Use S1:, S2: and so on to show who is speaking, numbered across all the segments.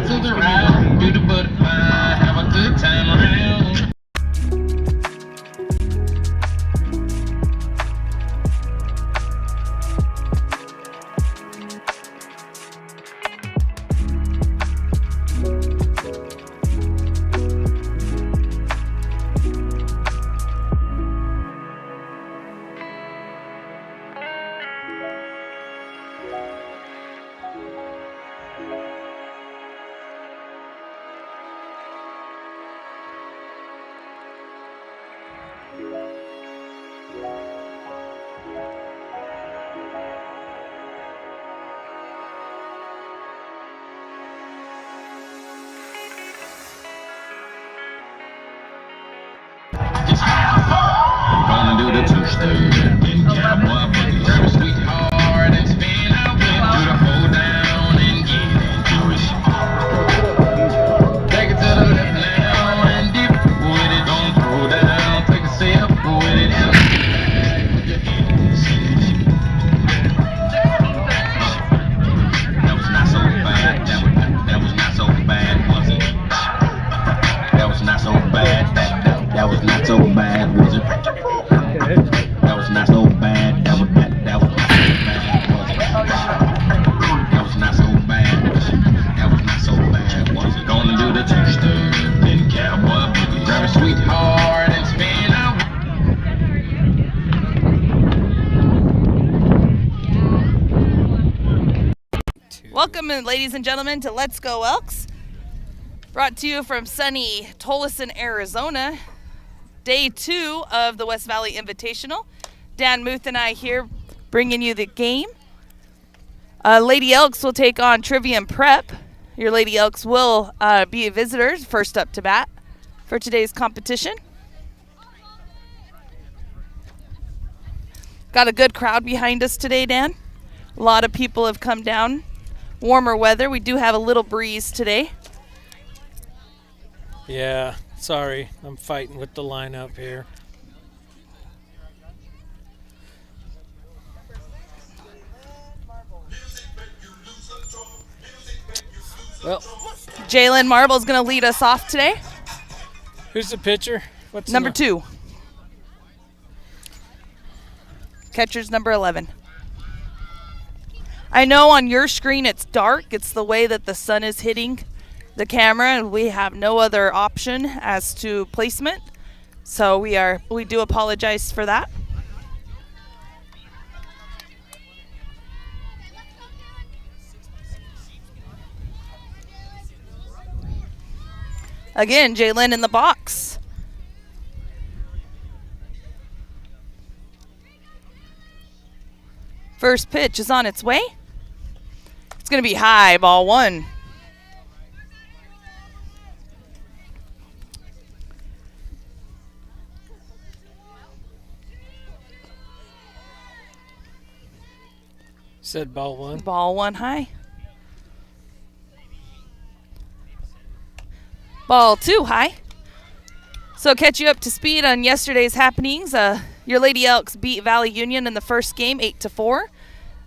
S1: to the right, do the butterfly, have a good time around. Gonna do the two-step in cowboy boots. Grab a sweetheart and spin out with it. Do the hold down and get into it. Take it to the left now and dip with it. Don't throw down, take a sip with it. That was not so bad. That was not so bad, was it? That was not so bad. That was not so bad, was it? That was not so bad. That was not so bad, was it? That was not so bad. That was not so bad, was it? Gonna do the two-step in cowboy boots. Grab a sweetheart and spin out.
S2: Welcome, ladies and gentlemen, to Let's Go Elks. Brought to you from sunny Tolleson, Arizona. Day 2 of the West Valley Invitational. Dan Muth and I here bringing you the game. Lady Elks will take on Trivium Prep. Your Lady Elks will be visitors first up to bat for today's competition. Got a good crowd behind us today, Dan. A lot of people have come down. Warmer weather. We do have a little breeze today.
S3: Yeah, sorry. I'm fighting with the lineup here. Well,
S2: Jalen Marble's going to lead us off today.
S3: who's the pitcher? What's
S2: Number 2. Catcher's number 11. I know on your screen it's dark. It's the way that the sun is hitting the camera, and we have no other option as to placement. So we do apologize for that. Again, Jalen in the box. First pitch is on its way. It's going to be high, ball 1.
S3: Said ball 1.
S2: Ball 1 high. Ball 2 high. So catch you up to speed on yesterday's happenings. Your Lady Elks beat Valley Union in the first game 8-4.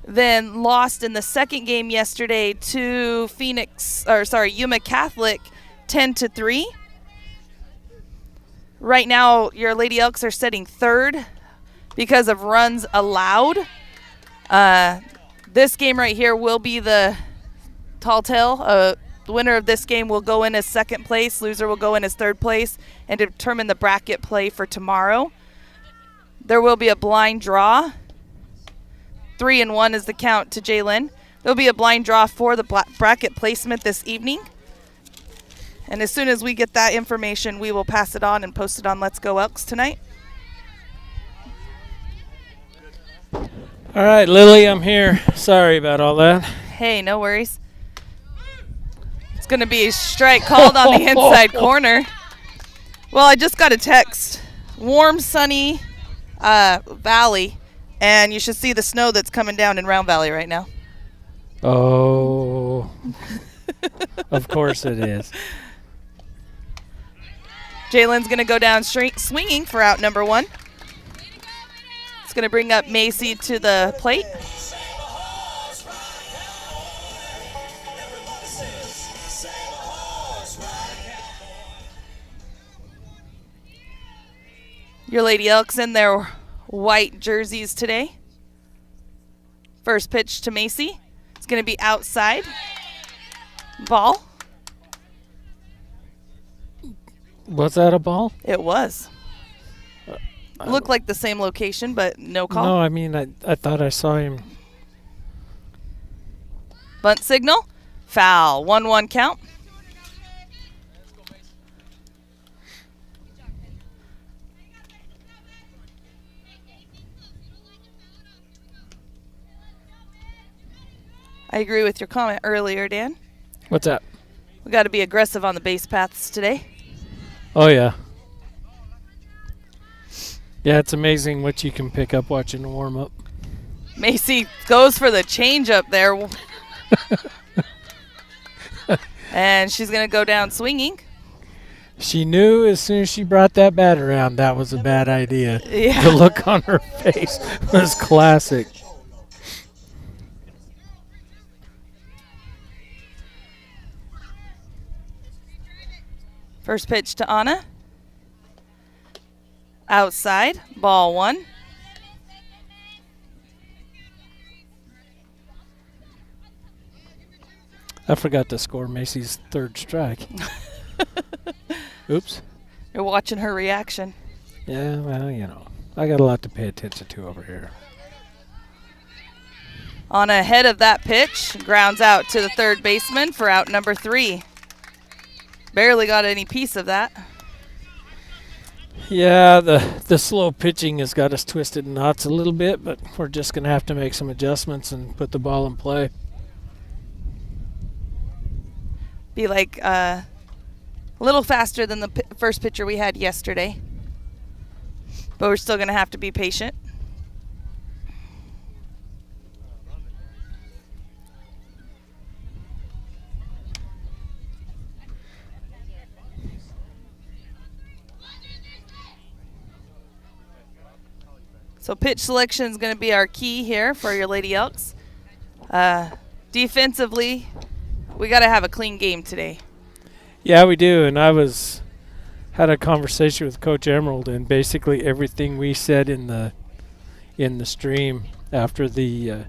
S2: Then lost in the second game yesterday to Yuma Catholic 10-3. Right now, your Lady Elks are sitting third because of runs allowed. This game right here will be the tall tale. The winner of this game will go in as second place. Loser will go in as third place and determine the bracket play for tomorrow. There will be a blind draw. 3-1 is the count to Jalen. There'll be a blind draw for the bracket placement this evening. And as soon as we get that information, we will pass it on and post it on Let's Go Elks tonight.
S3: All right, Lily, I'm here. Sorry about all that.
S2: Hey, no worries. It's going to be a strike called on the inside corner. Well, I just got a text. Warm, sunny valley, and you should see the snow that's coming down in Round Valley right now.
S3: Oh, of course it is.
S2: Jalen's going to go down swinging for out number 1. It's going to bring up Macy to the plate. Your Lady Elks in their white jerseys today. First pitch to Macy. It's going to be outside. Ball.
S3: Was that a ball?
S2: It was. Looked like the same location, but no call.
S3: No, I mean, I thought I saw him.
S2: Bunt signal. Foul. 1-1 count. I agree with your comment earlier, Dan.
S3: What's that?
S2: We got to be aggressive on the base paths today.
S3: Oh, yeah. Yeah, it's amazing what you can pick up watching the warm-up.
S2: Macy goes for the change up there. And she's going to go down swinging.
S3: She knew as soon as she brought that bat around that was a bad idea.
S2: Yeah.
S3: The look on her face was classic.
S2: First pitch to Anna. Outside, ball 1.
S3: I forgot to score Macy's third strike. Oops.
S2: You're watching her reaction.
S3: Yeah, well, you know, I got a lot to pay attention to over here.
S2: Anna ahead of that pitch, grounds out to the third baseman for out number 3. Barely got any piece of that.
S3: Yeah, the slow pitching has got us twisted in knots a little bit, but we're just going to have to make some adjustments and put the ball in play.
S2: Be like a little faster than the first pitcher we had yesterday. But we're still going to have to be patient. So pitch selection is going to be our key here for your Lady Elks. Defensively, we got to have a clean game today.
S3: Yeah, we do, and I had a conversation with Coach Emerald, and basically everything we said in the stream after the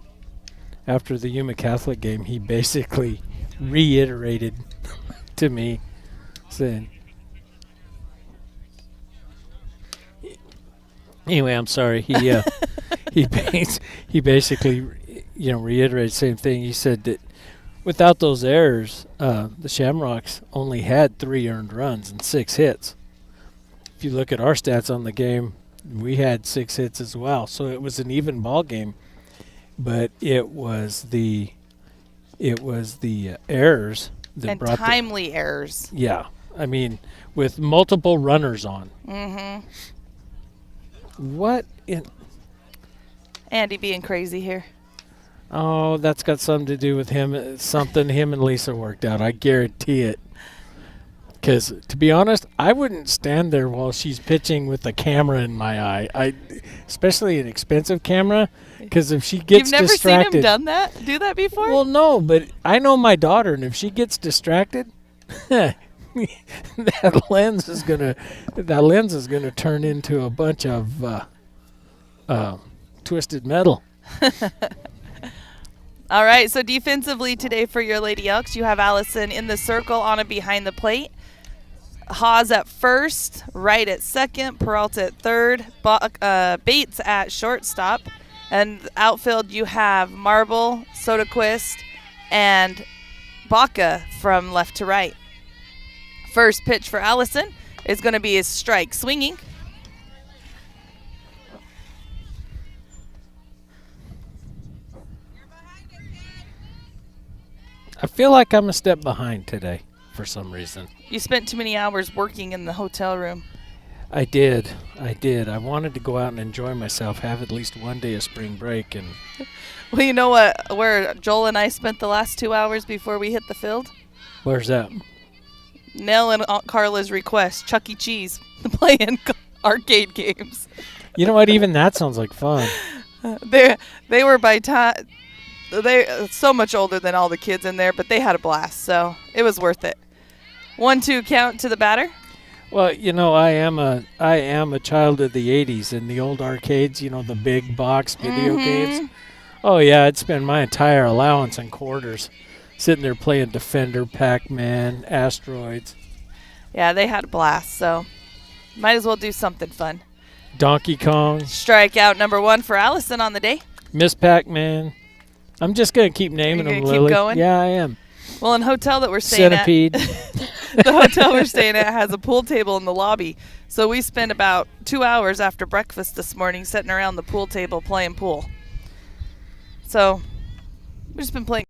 S3: Yuma Catholic game, he basically reiterated to me, saying. Anyway, I'm sorry. He basically reiterated the same thing. He said that without those errors, the Shamrocks only had 3 earned runs and 6 hits. If you look at our stats on the game, we had 6 hits as well. So it was an even ball game, but it was the errors that
S2: and
S3: brought
S2: timely errors.
S3: Yeah, I mean, with multiple runners on.
S2: Mm-hmm.
S3: What in?
S2: Andy being crazy here.
S3: Oh, that's got something to do with him. Something him and Lisa worked out. I guarantee it. Because, to be honest, I wouldn't stand there while she's pitching with a camera in my eye. Especially an expensive camera. Because if she gets distracted...
S2: You've never seen him do that before?
S3: Well, no, but I know my daughter, and if she gets distracted, that lens is gonna turn into a bunch of twisted metal.
S2: All right, so defensively today for your Lady Elks, you have Allison in the circle, Anna behind the plate, Haas at first, Wright at second, Peralta at third, Bates at shortstop, and outfield you have Marble, Soderquist, and Baca from left to right. First pitch for Allison is going to be his strike swinging.
S3: I feel like I'm a step behind today for some reason.
S2: You spent too many hours working in the hotel room.
S3: I did. I wanted to go out and enjoy myself, have at least one day of spring break. And
S2: Well, you know what? Where Joel and I spent the last 2 hours before we hit the field?
S3: Where's that?
S2: Nell and Aunt Carla's request, Chuck E. Cheese, playing arcade games.
S3: You know what? Even that sounds like fun.
S2: They were by time they so much older than all the kids in there, but they had a blast, so it was worth it. 1-2 count to the batter.
S3: Well, I am a child of the '80s and the old arcades. The big box video games.
S2: Mm-hmm.
S3: Oh yeah, I'd spend my entire allowance in quarters, sitting there playing Defender, Pac-Man, Asteroids,
S2: Yeah, they had a blast, so might as well do something fun.
S3: Donkey Kong,
S2: Strikeout number 1 for Allison on the day.
S3: Miss Pac-Man. I'm just gonna keep naming
S2: You're
S3: them,
S2: gonna keep
S3: Lily.
S2: going?
S3: Yeah, I am.
S2: Well, in hotel that we're staying
S3: Centipede.
S2: at, the hotel we're staying at has a pool table in the lobby. So we spent about 2 hours after breakfast this morning sitting around the pool table playing pool. So we've just been playing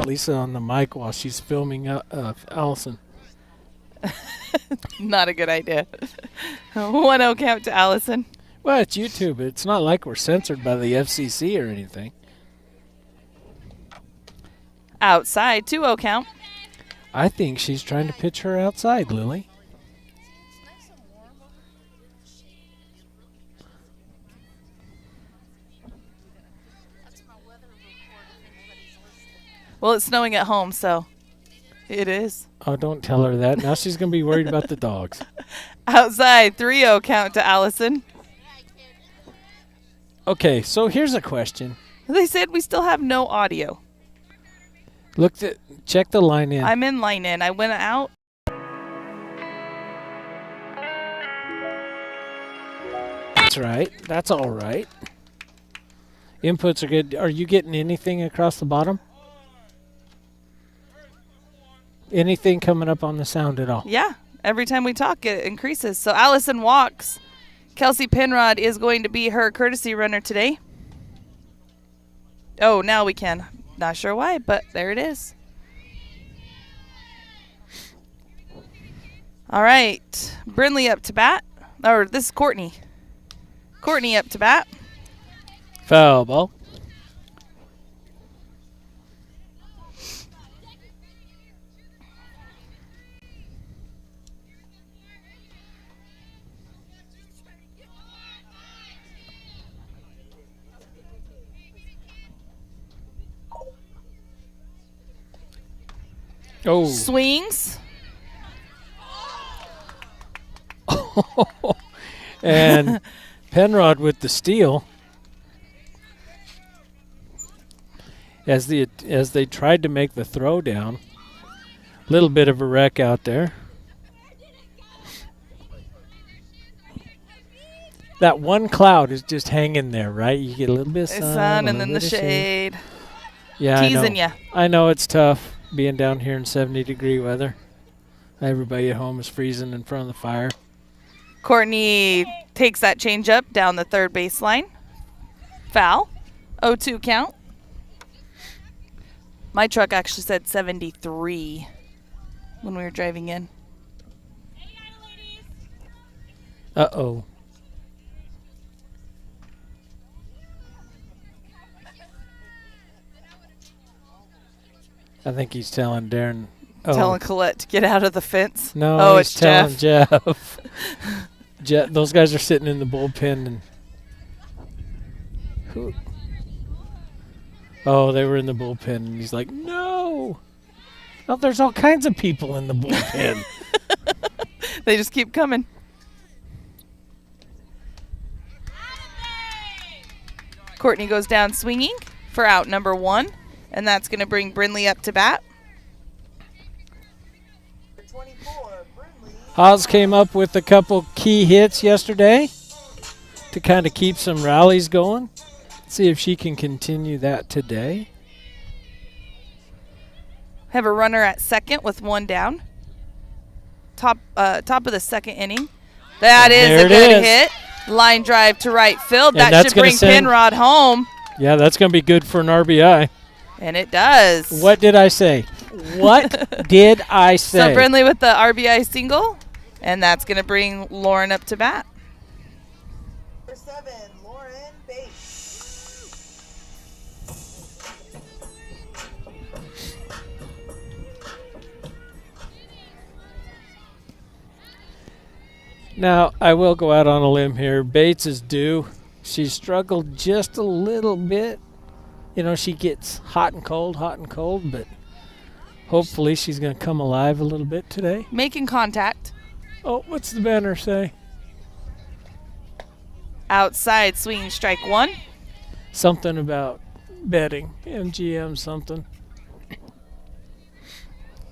S3: Lisa on the mic while she's filming Allison.
S2: Not a good idea. 1-0 count to Allison.
S3: Well, it's YouTube. It's not like we're censored by the FCC or anything.
S2: Outside, 2-0 count.
S3: I think she's trying to pitch her outside, Lily.
S2: Well, it's snowing at home, so it is.
S3: Oh, don't tell her that. Now she's going to be worried about the dogs.
S2: Outside, 3-0 count to Allison.
S3: Okay, so here's a question.
S2: They said we still have no audio.
S3: Check the line in.
S2: I'm in line in. I went out.
S3: That's right. That's all right. Inputs are good. Are you getting anything across the bottom? Anything coming up on the sound at all?
S2: Yeah. Every time we talk, it increases. So Allison walks. Kelsey Penrod is going to be her courtesy runner today. Oh, now we can. Not sure why, but there it is. All right. Brindley up to bat. Or this is Courtney. Courtney up to bat.
S3: Foul ball. Oh.
S2: Swings.
S3: And Penrod with the steal. As they tried to make the throw down. Little bit of a wreck out there. That one cloud is just hanging there, right? You get a little bit of sun,
S2: And then the shade.
S3: Yeah,
S2: Teasing ya.
S3: I know it's tough being down here in 70-degree weather. Everybody at home is freezing in front of the fire.
S2: Courtney takes that change up down the third baseline. Foul. 0-2 count. My truck actually said 73 when we were driving in.
S3: Uh-oh. I think he's telling Darren.
S2: Telling Colette to get out of the fence.
S3: No,
S2: it's
S3: he's telling
S2: Jeff.
S3: Those guys are sitting in the bullpen and who? Oh, they were in the bullpen, and he's like, "No!" Oh, there's all kinds of people in the bullpen.
S2: They just keep coming. Courtney goes down swinging for out number 1, and that's going to bring Brindley up to bat.
S3: Haas came up with a couple key hits yesterday to kind of keep some rallies going. See if she can continue that today.
S2: Have a runner at second with 1 down. Top of the second inning. That is a good hit. Line drive to right field.
S3: And
S2: that should bring Penrod home.
S3: Yeah, that's going to be good for an RBI.
S2: And it does.
S3: What did I say? What did I say?
S2: So Brindley with the RBI single, and that's going to bring Lauren up to bat.
S4: Number 7, Lauren Bates.
S3: Now, I will go out on a limb here. Bates is due. She struggled just a little bit. You know, she gets hot and cold, but hopefully she's going to come alive a little bit today.
S2: Making contact.
S3: Oh, what's the banner say?
S2: Outside, swinging strike 1.
S3: Something about betting. MGM something.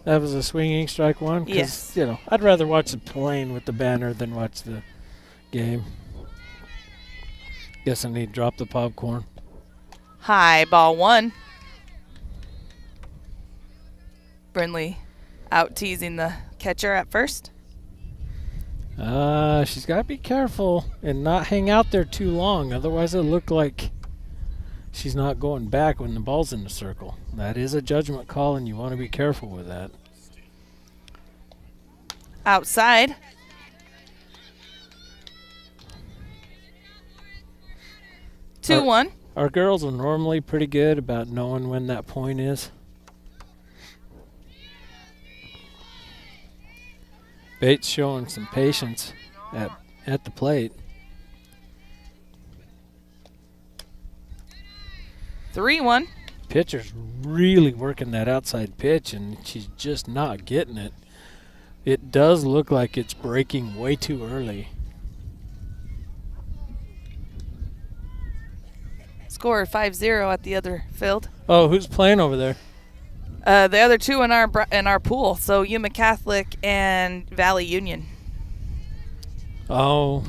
S3: That was a swinging strike 1? 'Cause,
S2: yes.
S3: You know, I'd rather watch the plane with the banner than watch the game. Guess I need to drop the popcorn.
S2: High, ball 1. Brindley out teasing the catcher at first.
S3: She's got to be careful and not hang out there too long. Otherwise, it'll look like she's not going back when the ball's in the circle. That is a judgment call, and you want to be careful with that.
S2: Outside.
S3: Our-
S2: 2-1.
S3: Our girls are normally pretty good about knowing when that point is. Bates showing some patience at the plate.
S2: 3-1.
S3: Pitcher's really working that outside pitch, and she's just not getting it. It does look like it's breaking way too early.
S2: Score 5-0 at the other field.
S3: Oh, who's playing over there?
S2: The other two in our pool. So Yuma Catholic and Valley Union.
S3: Oh,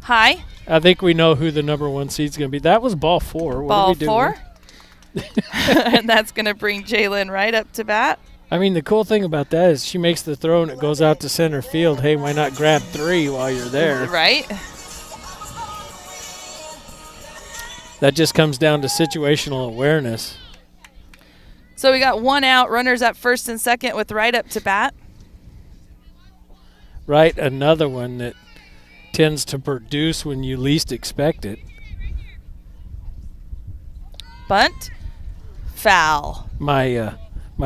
S2: Hi.
S3: I think we know who the number 1 seed's going to be. That was ball 4. What are
S2: Ball
S3: we doing?
S2: 4. And that's going to bring Jalen right up to bat.
S3: I mean, the cool thing about that is she makes the throw and it goes out to center field. Hey, why not grab 3 while you're there?
S2: Right.
S3: That just comes down to situational awareness.
S2: So we got 1 out, runners at first and second with right up to bat.
S3: Right, another one that tends to produce when you least expect it.
S2: Bunt. Foul.
S3: My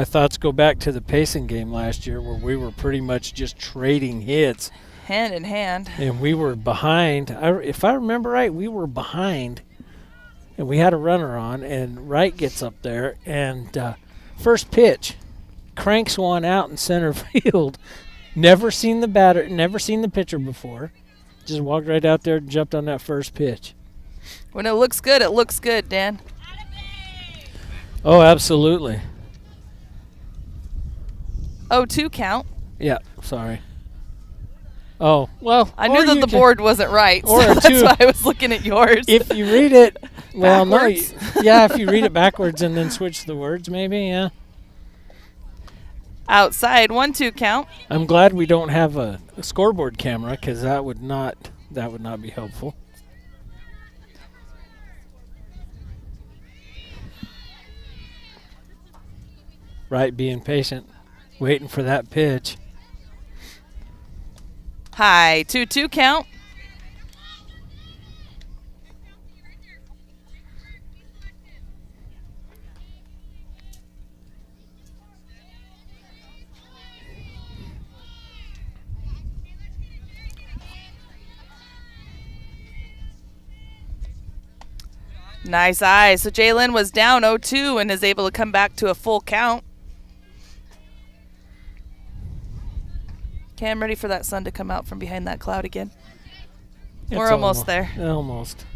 S3: thoughts go back to the pacing game last year where we were pretty much just trading hits.
S2: Hand in hand.
S3: And we were behind. If I remember right, we were behind. And we had a runner on, and Wright gets up there, and first pitch, cranks one out in center field. Never seen the batter, never seen the pitcher before. Just walked right out there and jumped on that first pitch.
S2: When it looks good, Dan.
S3: Oh, absolutely.
S2: 0-2 count.
S3: Yeah, sorry. Oh, well.
S2: I knew that the board wasn't right, so that's why I was looking at yours.
S3: If you read it, well,
S2: backwards?
S3: no. Yeah, if you read it backwards and then switch the words, maybe, yeah.
S2: Outside, 1-2 count.
S3: I'm glad we don't have a scoreboard camera because that would not be helpful. Right, being patient, waiting for that pitch.
S2: High, 2-2 count. Nice eye. So Jalen was down 0-2 and is able to come back to a full count. Okay, I'm ready for that sun to come out from behind that cloud again. We're almost there.
S3: Almost.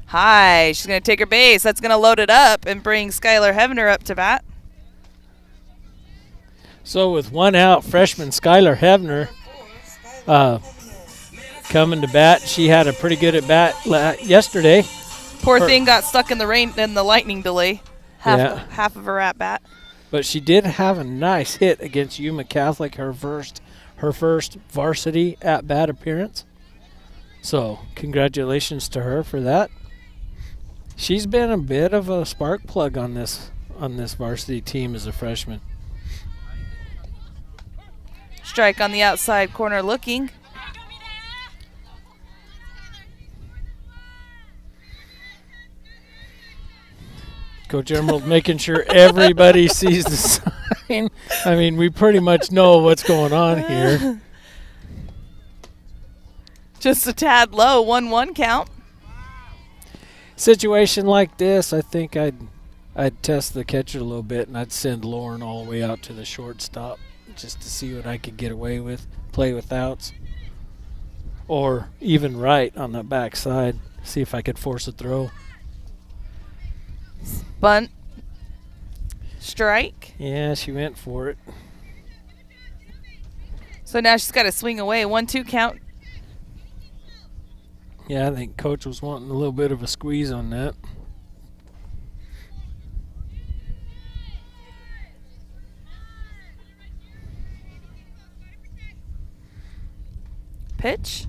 S2: High. She's going to take her base. That's going to load it up and bring Skylar Hevner up to bat.
S3: So with 1 out, freshman Skylar Hevner coming to bat. She had a pretty good at bat yesterday.
S2: Poor thing got stuck in the rain and the lightning delay. Half of her at bat.
S3: But she did have a nice hit against Yuma Catholic, her first varsity at bat appearance. So congratulations to her for that. She's been a bit of a spark plug on this varsity team as a freshman.
S2: Strike on the outside corner looking.
S3: Coach Emerald making sure everybody sees the sign. I mean, we pretty much know what's going on here.
S2: Just a tad low, 1-1 count.
S3: Situation like this, I think I'd test the catcher a little bit, and I'd send Lauren all the way out to the shortstop just to see what I could get away with, play with outs. Or even right on the backside, see if I could force a throw.
S2: Bunt. Strike.
S3: Yeah, she went for it.
S2: So now she's got to swing away. 1-2 count.
S3: Yeah, I think Coach was wanting a little bit of a squeeze on that.
S2: Pitch.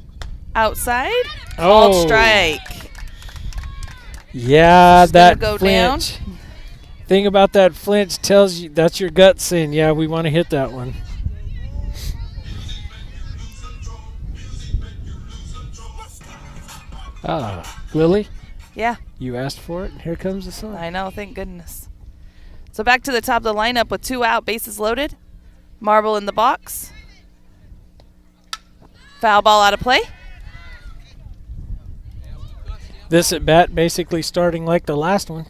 S2: Outside.
S3: Oh.
S2: Called strike.
S3: Yeah,
S2: She's gonna
S3: that
S2: go
S3: flinch. Thing about that flinch tells you that's your gut saying, yeah, we want to hit that one. Lily,
S2: Yeah,
S3: you asked for it. Here comes the sun.
S2: I know. Thank goodness. So back to the top of the lineup with 2 out, bases loaded. Marble in the box. Foul ball out of play.
S3: This at bat basically starting like the last one.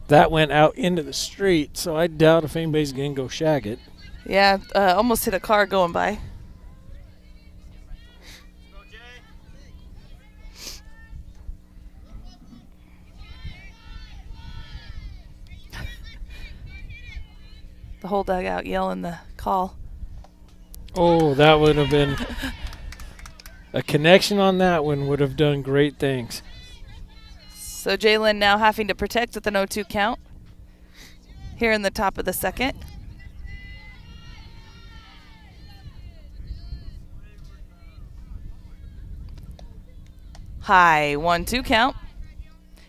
S3: That went out into the street, so I doubt if anybody's going to go shag it.
S2: Yeah, almost hit a car going by. The whole dugout yelling the call.
S3: Oh, that would have been a connection on that one would have done great things.
S2: So Jalen now having to protect with an 0-2 count. Here in the top of the second. High 1-2 count.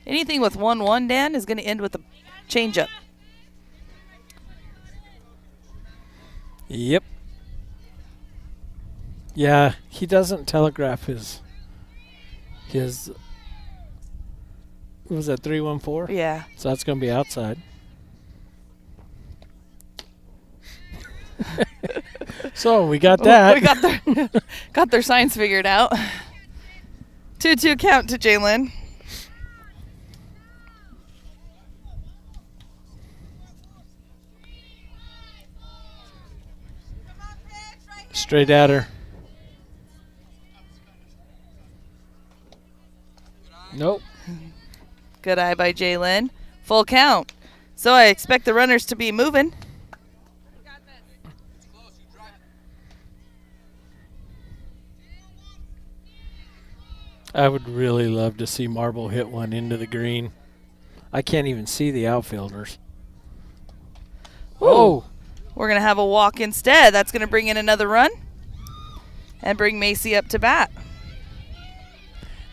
S2: Anything with 1-1, Dan, is going to end with a changeup.
S3: Yep. Yeah, he doesn't telegraph his what was that, 314?
S2: Yeah.
S3: So that's going to be outside. So we got that.
S2: We got their signs figured out. 2-2 count to Jalen.
S3: Straight at her. Nope.
S2: Good eye by Jalen. Full count. So I expect the runners to be moving.
S3: I would really love to see Marble hit one into the green. I can't even see the outfielders. Oh,
S2: We're going to have a walk instead. That's going to bring in another run and bring Macy up to bat.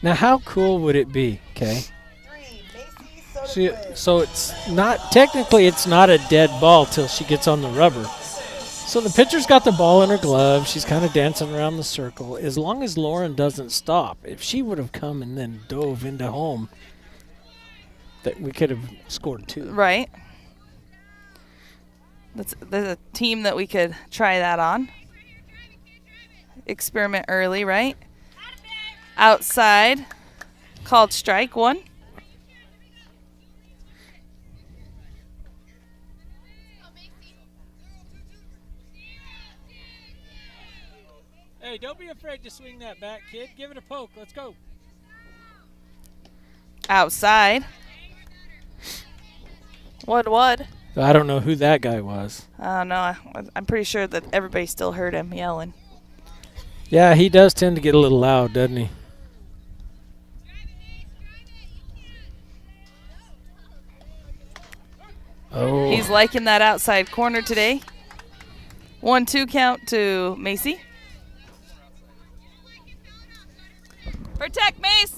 S3: now how cool would it be, okay?
S4: 3, Macy Soda.
S3: So it's not, technically it's not a dead ball till she gets on the rubber. So the pitcher's got the ball in her glove. She's kind of dancing around the circle. As long as Lauren doesn't stop, if she would have come and then dove into home, that we could have scored 2.
S2: Right. There's a team that we could try that on. Experiment early, right? Outside. Called strike 1.
S3: Hey, don't be afraid to swing that bat, kid. Give it a poke. Let's go.
S2: Outside. What?
S3: I don't know who that guy was.
S2: I don't know. I'm pretty sure that everybody still heard him yelling.
S3: Yeah, he does tend to get a little loud, doesn't he? Oh.
S2: He's liking that outside corner today. 1-2 count to Macy. Protect Mace.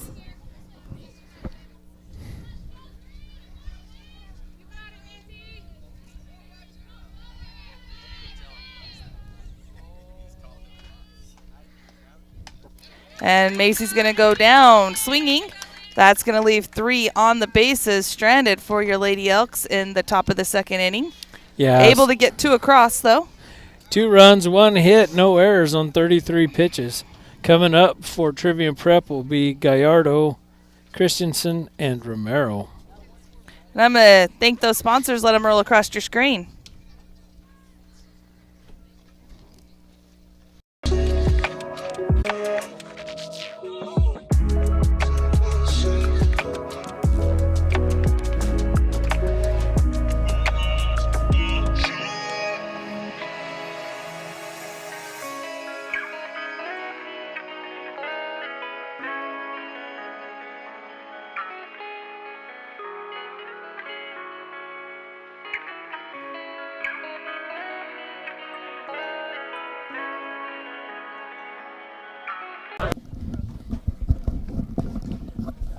S2: And Macy's going to go down swinging. That's going to leave 3 on the bases stranded for your Lady Elks in the top of the second inning.
S3: Yeah.
S2: Able to get 2 across, though.
S3: 2 runs, 1 hit, no errors on 33 pitches. Coming up for Trivium Prep will be Gallardo, Christensen, and Romero.
S2: And I'm going to thank those sponsors. Let them roll across your screen.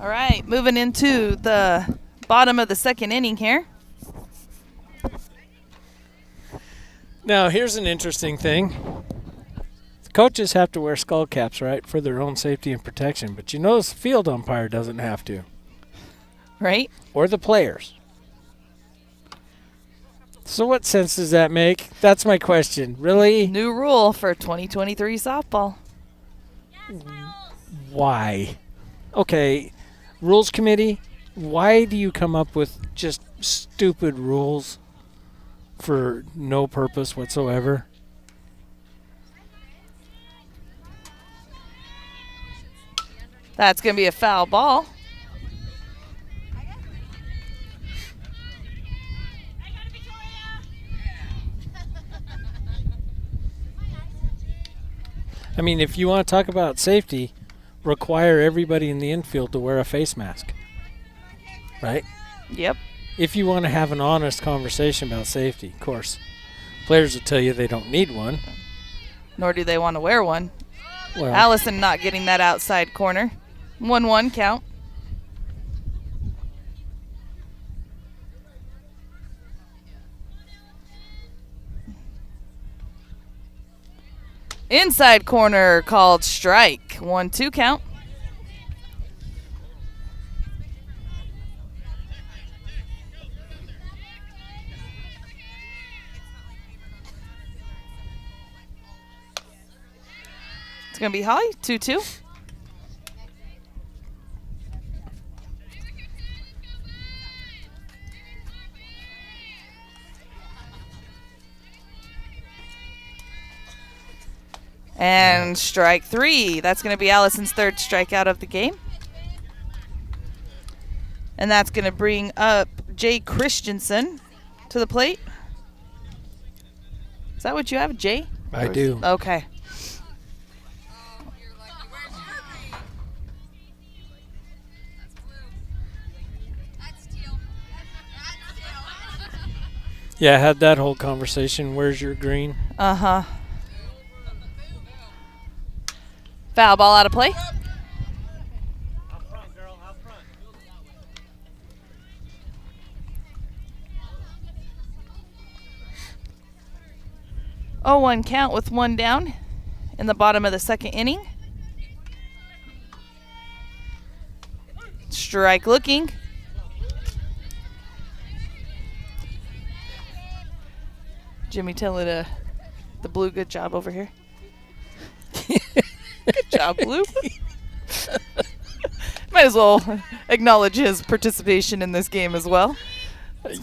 S2: All right, moving into the bottom of the second inning here.
S3: Now, here's an interesting thing. The coaches have to wear skull caps, right, for their own safety and protection. But you notice the field umpire doesn't have to.
S2: Right?
S3: Or the players. So what sense does that make? That's my question. Really?
S2: New rule for 2023 softball.
S3: Why? Okay, rules committee, why do you come up with just stupid rules for no purpose whatsoever?
S2: That's going to be a foul ball.
S3: I mean, if you want to talk about safety, require everybody in the infield to wear a face mask. Right?
S2: Yep.
S3: If you want to have an honest conversation about safety, of course. Players will tell you they don't need one.
S2: Nor do they want to wear one.
S3: Well,
S2: Allison not getting that outside corner. 1-1 count. Inside corner called strike. 1-2 count. It's going to be Holly. 2-2. And strike 3. That's going to be Allison's third strikeout of the game. And that's going to bring up Jay Christensen to the plate. Is that what you have, Jay?
S3: I do.
S2: Okay.
S3: Yeah, I had that whole conversation. Where's your green?
S2: Uh-huh. Foul ball out of play.
S5: Out front, girl, out front.
S2: 0-1 count with one down in the bottom of the second inning. Strike looking. Jimmy telling the Blue good job over here. Good job, Blue. Might as well acknowledge his participation in this game as well.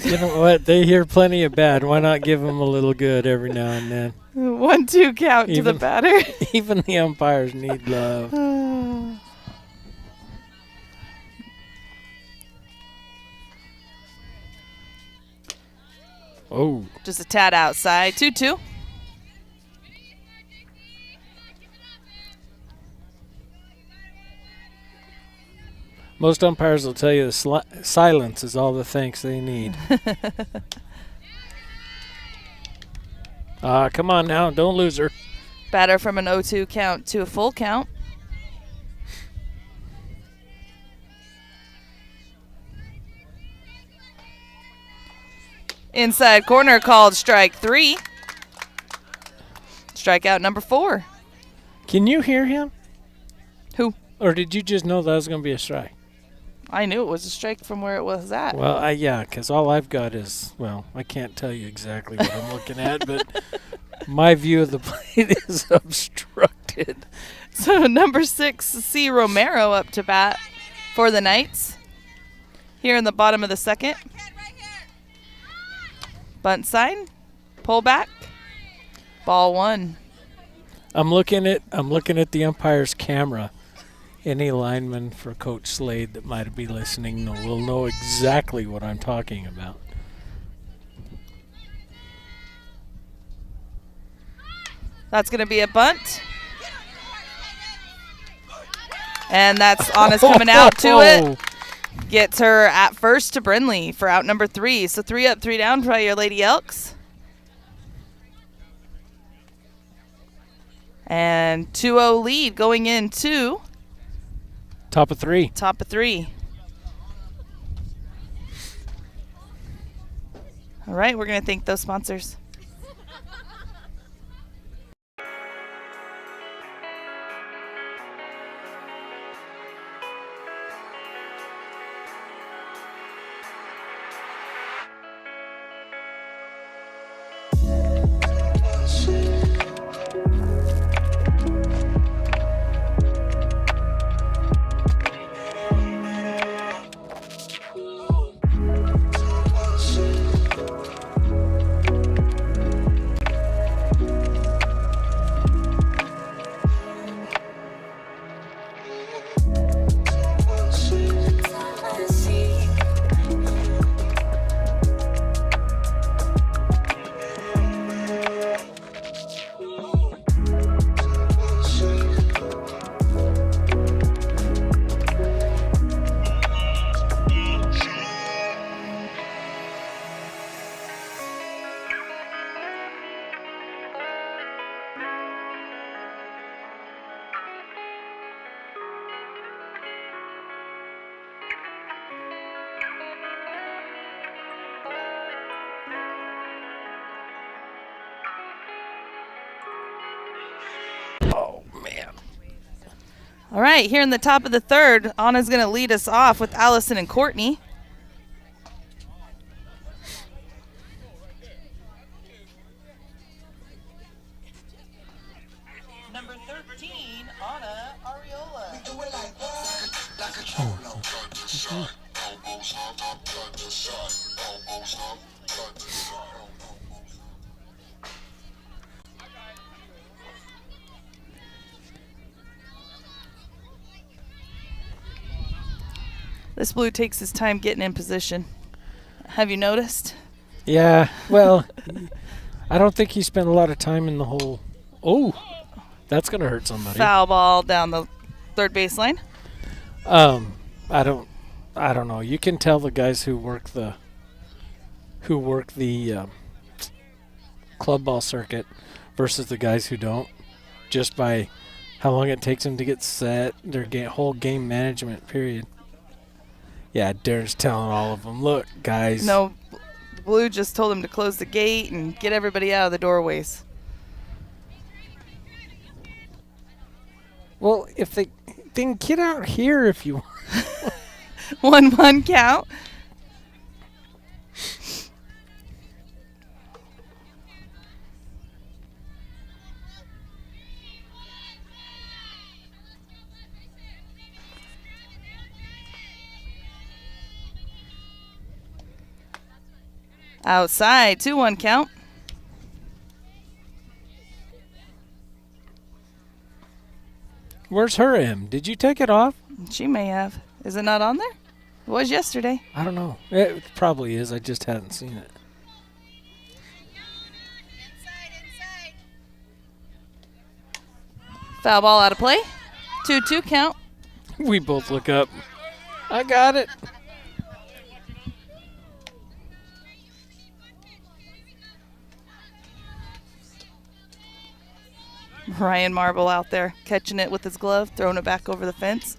S3: You know what? They hear plenty of bad. Why not give them a little good every now and then?
S2: 1-2 count to the
S3: Even-
S2: batter.
S3: Even the umpires need love. Oh,
S2: Just a tad outside. 2-2.
S3: most umpires will tell you the silence is all the thanks they need. Come on now. Don't lose her.
S2: Batter from an 0-2 count to a full count. Inside corner called strike 3. Strikeout number 4.
S3: Can you hear him?
S2: Who?
S3: Or did you just know that was going to be a strike?
S2: I knew it was a strike from where it was at.
S3: Well, yeah, because all I've got is, well, I can't tell you exactly what I'm looking at, but my view of the plate is obstructed.
S2: So number 6, C. Romero up to bat for the Knights. Here in the bottom of the second. Bunt sign. Pull back. Ball 1.
S3: I'm looking at the umpire's camera. Any lineman for Coach Slade that might be listening will know exactly what I'm talking about.
S2: That's going to be a bunt. And that's Honest coming out to it. Gets her at first to Brinley for out number 3. So 3 up, 3 down for your Lady Elks. And 2-0 lead going into
S3: Top of 3.
S2: Top of 3. All right, we're going to thank those sponsors.
S3: Oh, man.
S2: All right, here in the top of the 3rd, Anna's going to lead us off with Allison and Courtney.
S4: Number 13, Anna Ariola.
S2: This blue takes his time getting in position. Have you noticed?
S3: Yeah, well, I don't think he spent a lot of time in the hole. Oh, that's going to hurt somebody.
S2: Foul ball down the 3rd baseline.
S3: I don't know. You can tell the guys who work the club ball circuit versus the guys who don't, just by how long it takes them to get set, their whole game management period. Yeah, Darren's telling all of them, look, guys.
S2: No, Blue just told him to close the gate and get everybody out of the doorways.
S3: Well, if they then get out here if you
S2: want. 1-1 count. Outside, 2-1 count.
S3: Where's her M? Did you take it off?
S2: She may have. Is it not on there? It was yesterday.
S3: I don't know. It probably is. I just hadn't seen it.
S2: Foul ball out of play. 2-2 count.
S3: We both look up. I got it.
S2: Ryan Marble out there catching it with his glove, throwing it back over the fence.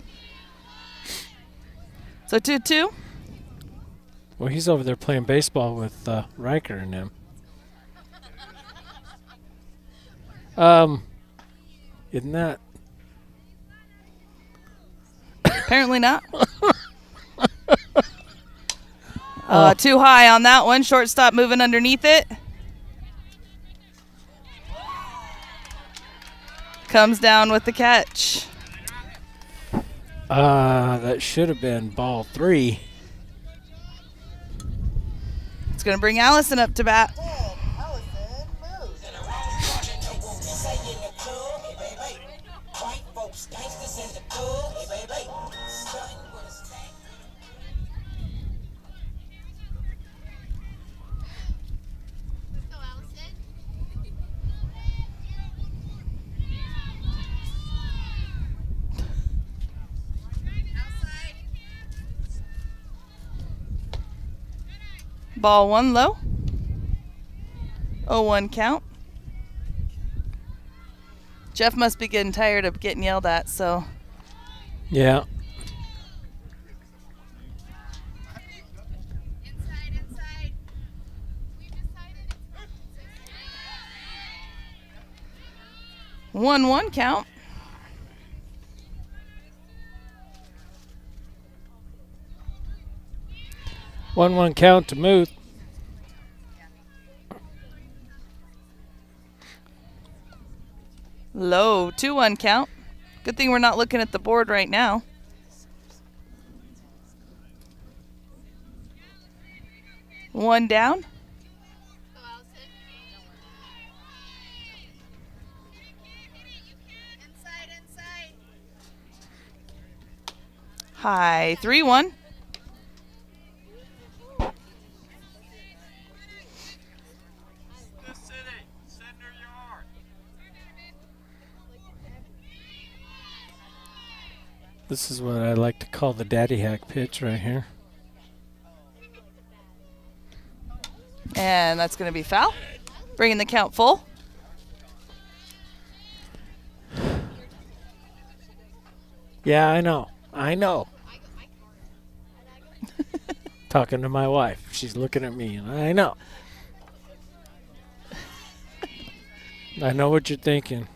S2: So 2-2.
S3: Well, he's over there playing baseball with Riker and him. Isn't that?
S2: Apparently not. Too high on that one. Shortstop moving underneath it. Comes down with the catch.
S3: That should have been ball 3.
S2: It's going to bring Allison up to bat.
S4: Allison moves.
S2: Ball 1 low. 0-1 count. Jeff must be getting tired of getting yelled at, so.
S3: Yeah.
S2: 1-1 count.
S3: One count to Muth.
S2: Low, 2-1 count. Good thing we're not looking at the board right now. One down. High, 3-1.
S5: This city, center yard.
S3: This is what I like to call the daddy hack pitch right here.
S2: And that's going to be foul. Bringing the count full.
S3: Yeah, I know. Talking to my wife. She's looking at me, and I know. I know what you're thinking.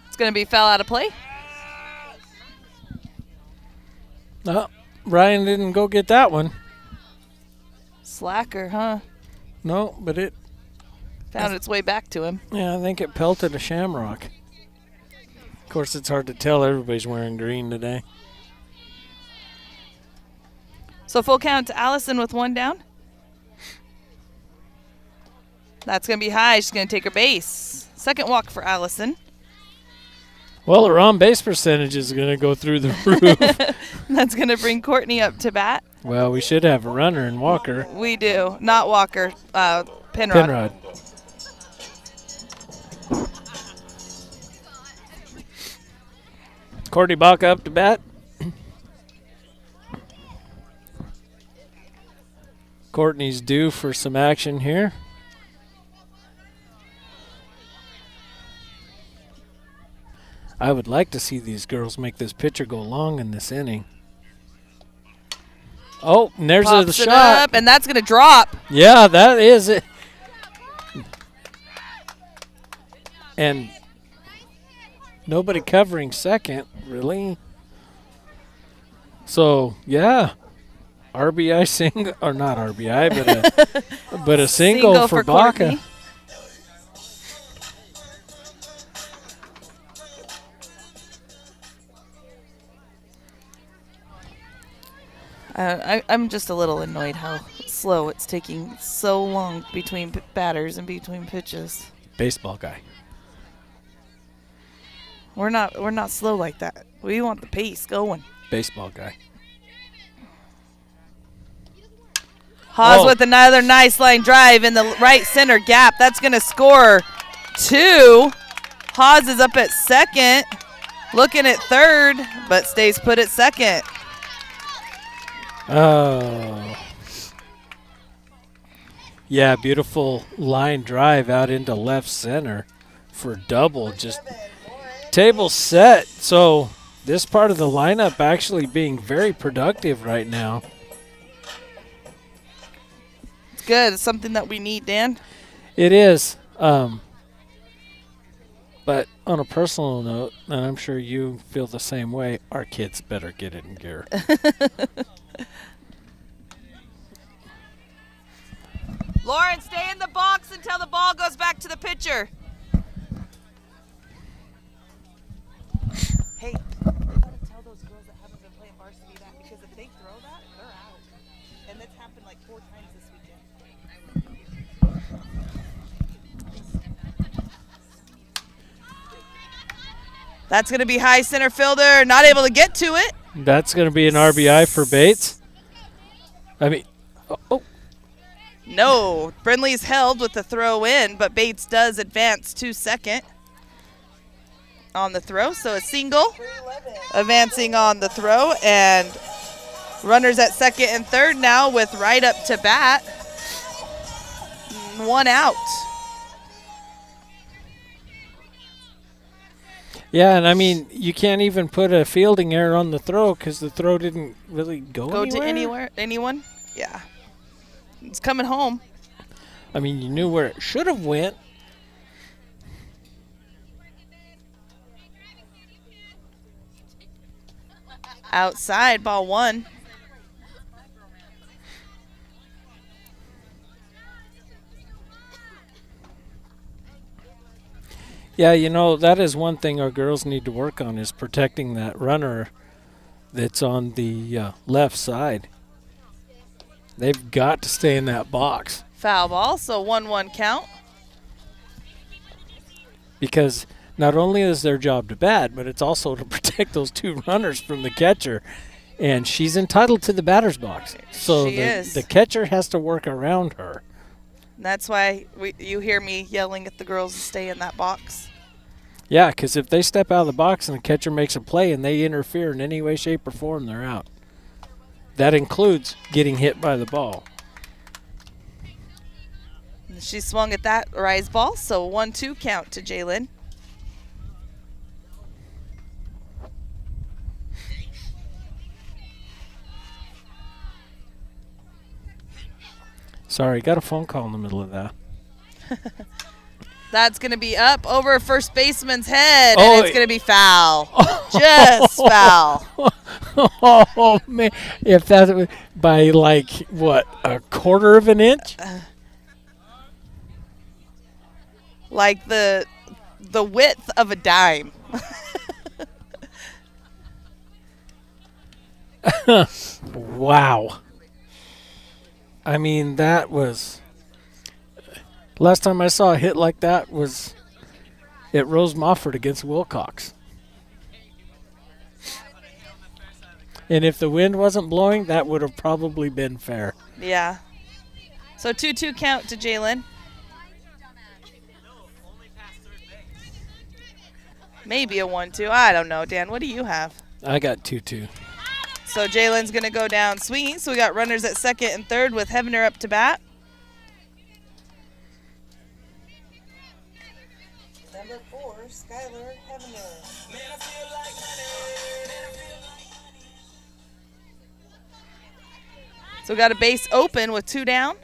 S2: It's going to be foul out of play.
S3: No, Ryan didn't go get that one.
S2: Slacker, huh?
S3: No, but it,
S2: Found its way back to him.
S3: yeah, I think it pelted a shamrock. Of course, it's hard to tell. Everybody's wearing green today.
S2: So full count to Allison with one down. That's going to be high. She's going to take her base. Second walk for Allison.
S3: Well, her on base percentage is going to go through the roof.
S2: That's going to bring Courtney up to bat.
S3: Well, we should have a runner in Walker.
S2: We do. Not Walker. Penrod.
S3: Penrod. Courtney Baca up to bat. Courtney's due for some action here. I would like to see these girls make this pitcher go long in this inning. Oh, and there's
S2: Pops
S3: a
S2: it
S3: shot.
S2: up, and that's going to drop.
S3: Yeah, that is it. And nobody covering second, really. So, yeah. RBI single, or not RBI, but a single for Baca.
S2: Courtney. I'm just a little annoyed how slow it's taking so long between batters and between pitches.
S3: Baseball guy.
S2: We're not slow like that. We want the pace going.
S3: Baseball guy.
S2: Haas with another nice line drive in the right center gap. That's going to score 2. Haas is up at second, looking at third, but stays put at second.
S3: Oh. Yeah, beautiful line drive out into left center for double. Just table set. So this part of the lineup actually being very productive right now.
S2: It's good. It's something that we need, Dan.
S3: It is. But on a personal note, and I'm sure you feel the same way, our kids better get it in gear.
S2: Lauren, stay in the box until the ball goes back to the pitcher. Hey, you gotta tell those girls that haven't been playing varsity that, because if they throw that, they're out. And that's happened like 4 times this weekend. That's gonna be high center fielder, not able to get to it.
S3: That's going to be an RBI for Bates. I mean, oh.
S2: No, Brindley's held with the throw in, but Bates does advance to second on the throw. So a single advancing on the throw, and runners at second and third now with right up to bat. 1 out.
S3: Yeah, and I mean, you can't even put a fielding error on the throw because the throw didn't really go
S2: Go
S3: anywhere.
S2: to anywhere, anyone? Yeah. It's coming home.
S3: I mean, you knew where it should have went.
S2: Outside, ball 1.
S3: Yeah, you know, that is one thing our girls need to work on is protecting that runner that's on the left side. They've got to stay in that box
S2: Foul ball, so 1-1 count.
S3: because not only is their job to bat, but it's also to protect those two runners from the catcher. And she's entitled to the batter's box. So
S2: She is.
S3: the catcher has to work around her.
S2: That's why you hear me yelling at the girls to stay in that box.
S3: Yeah, because if they step out of the box and the catcher makes a play and they interfere in any way, shape, or form, they're out. That includes getting hit by the ball.
S2: She swung at that rise ball, so 1-2 count to Jalen.
S3: Sorry, got a phone call in the middle of that.
S2: That's going to be up over first baseman's head,
S3: Oh,
S2: and it's going to be foul. Just foul.
S3: Oh, man. If that by like, what, a quarter of an inch?
S2: Like the width of a dime.
S3: Wow. I mean, that was... Last time I saw a hit like that was at Rose Mofford against Wilcox. And if the wind wasn't blowing, that would have probably been fair.
S2: Yeah. So 2-2 count to Jalen. Maybe a 1-2. I don't know, Dan. What do you have?
S3: I got 2-2.
S2: So Jalen's going to go down swinging. So we got runners at second and third with Heavener up to bat.
S4: Number 4, Skylar Heavener.
S2: So we got a base open with 2 down.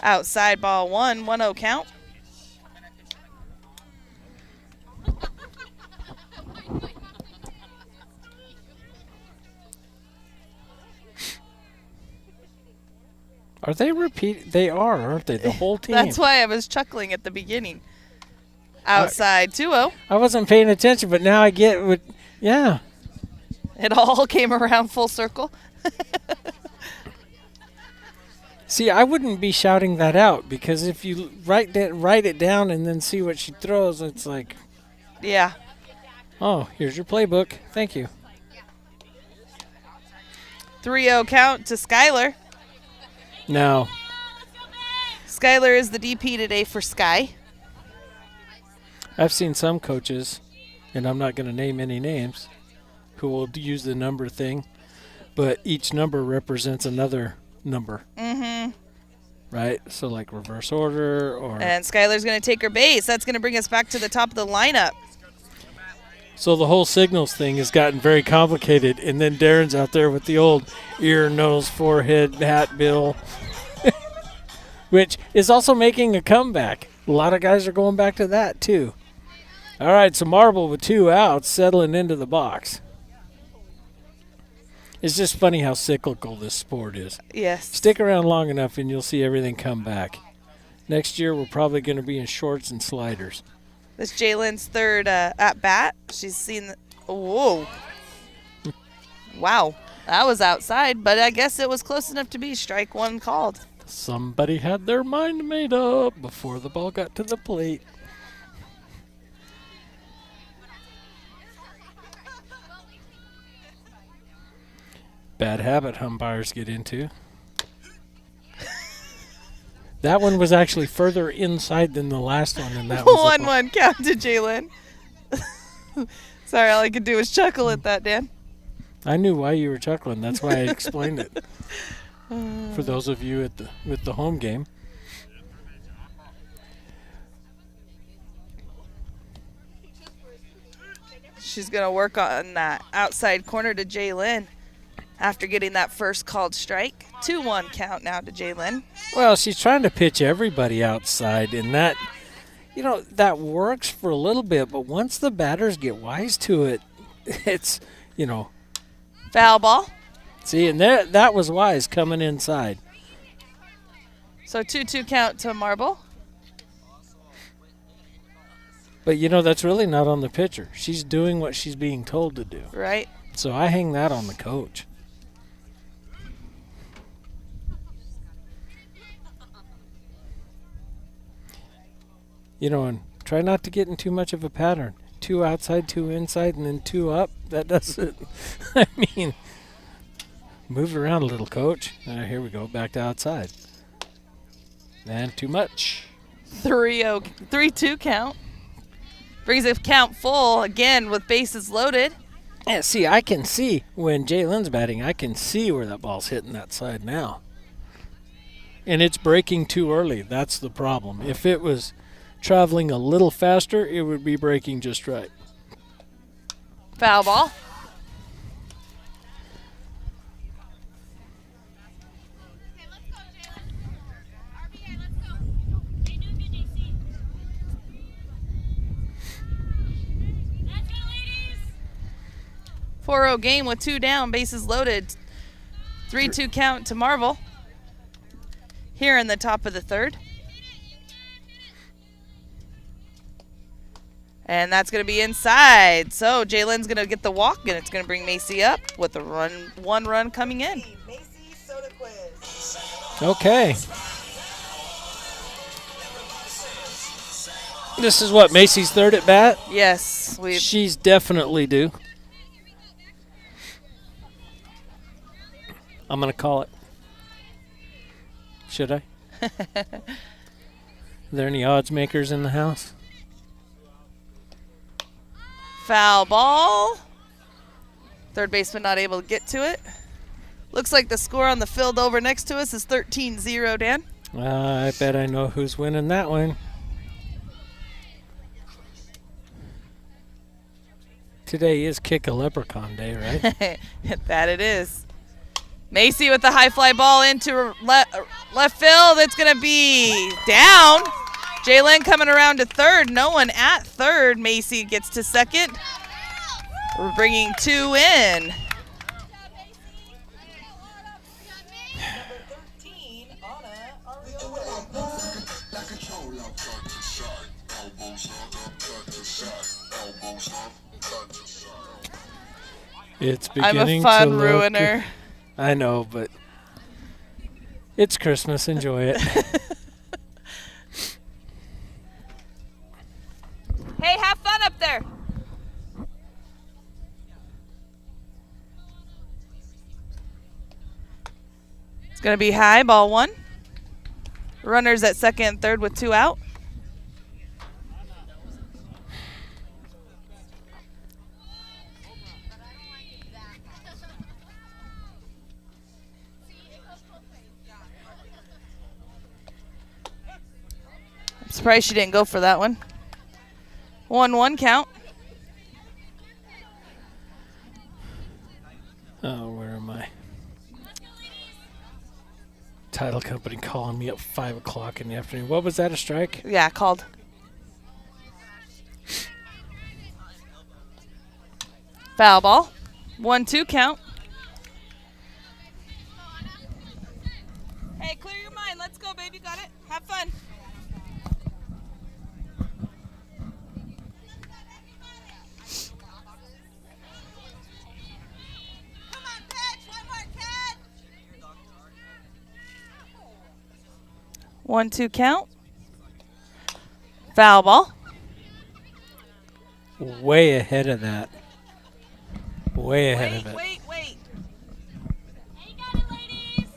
S2: Outside ball 1, 1-0 count.
S3: Are they repeat? They are, aren't they? The whole team.
S2: That's why I was chuckling at the beginning. Outside 2-0.
S3: I wasn't paying attention, but now I get what. Yeah.
S2: It all came around full circle.
S3: See, I wouldn't be shouting that out because if you write it down and then see what she throws, it's like,
S2: Yeah.
S3: oh, here's your playbook. Thank you.
S2: 3-0 count to Skylar.
S3: Now,
S2: Skylar is the DP today for Sky.
S3: I've seen some coaches, and I'm not going to name any names, who will use the number thing, but each number represents another number.
S2: Mm-hmm.
S3: Right? So like reverse order or...
S2: And Skylar's going to take her base. That's going to bring us back to the top of the lineup.
S3: So the whole signals thing has gotten very complicated, and then Darren's out there with the old ear, nose, forehead, hat, bill, which is also making a comeback. A lot of guys are going back to that, too. All right, so Marble with 2 outs settling into the box. It's just funny how cyclical this sport is.
S2: Yes.
S3: Stick around long enough and you'll see everything come back. Next year, we're probably going to be in shorts and sliders.
S2: This Jalen's third at bat. She's seen. Whoa. Wow. That was outside, but I guess it was close enough to be strike 1 called.
S3: Somebody had their mind made up before the ball got to the plate. Bad habit umpires get into. That one was actually further inside than the last one, and that was
S2: 1-1 count to Jalen. Sorry, all I could do was chuckle at that, Dan.
S3: I knew why you were chuckling. That's why I explained it. For those of you with the home game.
S2: She's going to work on that outside corner to Jalen. after getting that first called strike. 2-1 count now to Jalen.
S3: Well, she's trying to pitch everybody outside, and that, that works for a little bit, but once the batters get wise to it, it's,
S2: Foul ball.
S3: see, and that was wise coming inside.
S2: So 2-2 count to Marble.
S3: But, that's really not on the pitcher. She's doing what she's being told to do.
S2: Right.
S3: So I hang that on the coach. And try not to get in too much of a pattern. 2 outside, 2 inside, and then 2 up. That doesn't, move around a little, coach. Here we go, back to outside. And too much.
S2: 3-2 count. Brings the count full again with bases loaded.
S3: Yeah, see, I can see when Jalen's batting, I can see where that ball's hitting that side now. And it's breaking too early. That's the problem. If it was traveling a little faster, it would be breaking just right.
S2: Foul ball.
S6: RBA, let's go. Hey, doing good, JC. Let's go, ladies.
S2: 4-0 game with 2 down, bases loaded. 3-2 count to Marvel. Here in the top of the third. And that's going to be inside. So Jalen's going to get the walk, and it's going to bring Macy up with a run, 1 run coming in.
S4: Macy Soda Quiz.
S3: Okay. This is what, Macy's third at bat?
S2: Yes,
S3: She's definitely due. I'm going to call it. Should I? Are there any odds makers in the house?
S2: Foul ball. Third baseman not able to get to it. Looks like the score on the field over next to us is 13-0, Dan.
S3: I bet I know who's winning that one. Today is Kick a Leprechaun Day, right?
S2: That it is. Macy with the high fly ball into left field. It's going to be down. Jalen coming around to third. No one at third. Macy gets to second. We're bringing 2 in.
S4: Number 13, Anna Ariola.
S3: It's
S2: I'm
S3: beginning
S2: a fun
S3: to look.
S2: ruiner.
S3: I know, but it's Christmas. Enjoy it.
S2: Hey, have fun up there. It's going to be high, ball 1. Runners at second and third with 2 out. I'm surprised she didn't go for that one. 1-1 count.
S3: Oh, where am I? Title company calling me at 5 o'clock in the afternoon. What was that, a strike?
S2: Yeah, called. Foul ball. 1-2 count. Hey, clear your mind. Let's go, baby. Got it? Have fun.
S6: Come on, pitch. One more, kid.
S2: 1-2 count. Foul ball.
S3: Way ahead of that. Way ahead of it.
S2: Wait.
S6: Hey, you got it, ladies.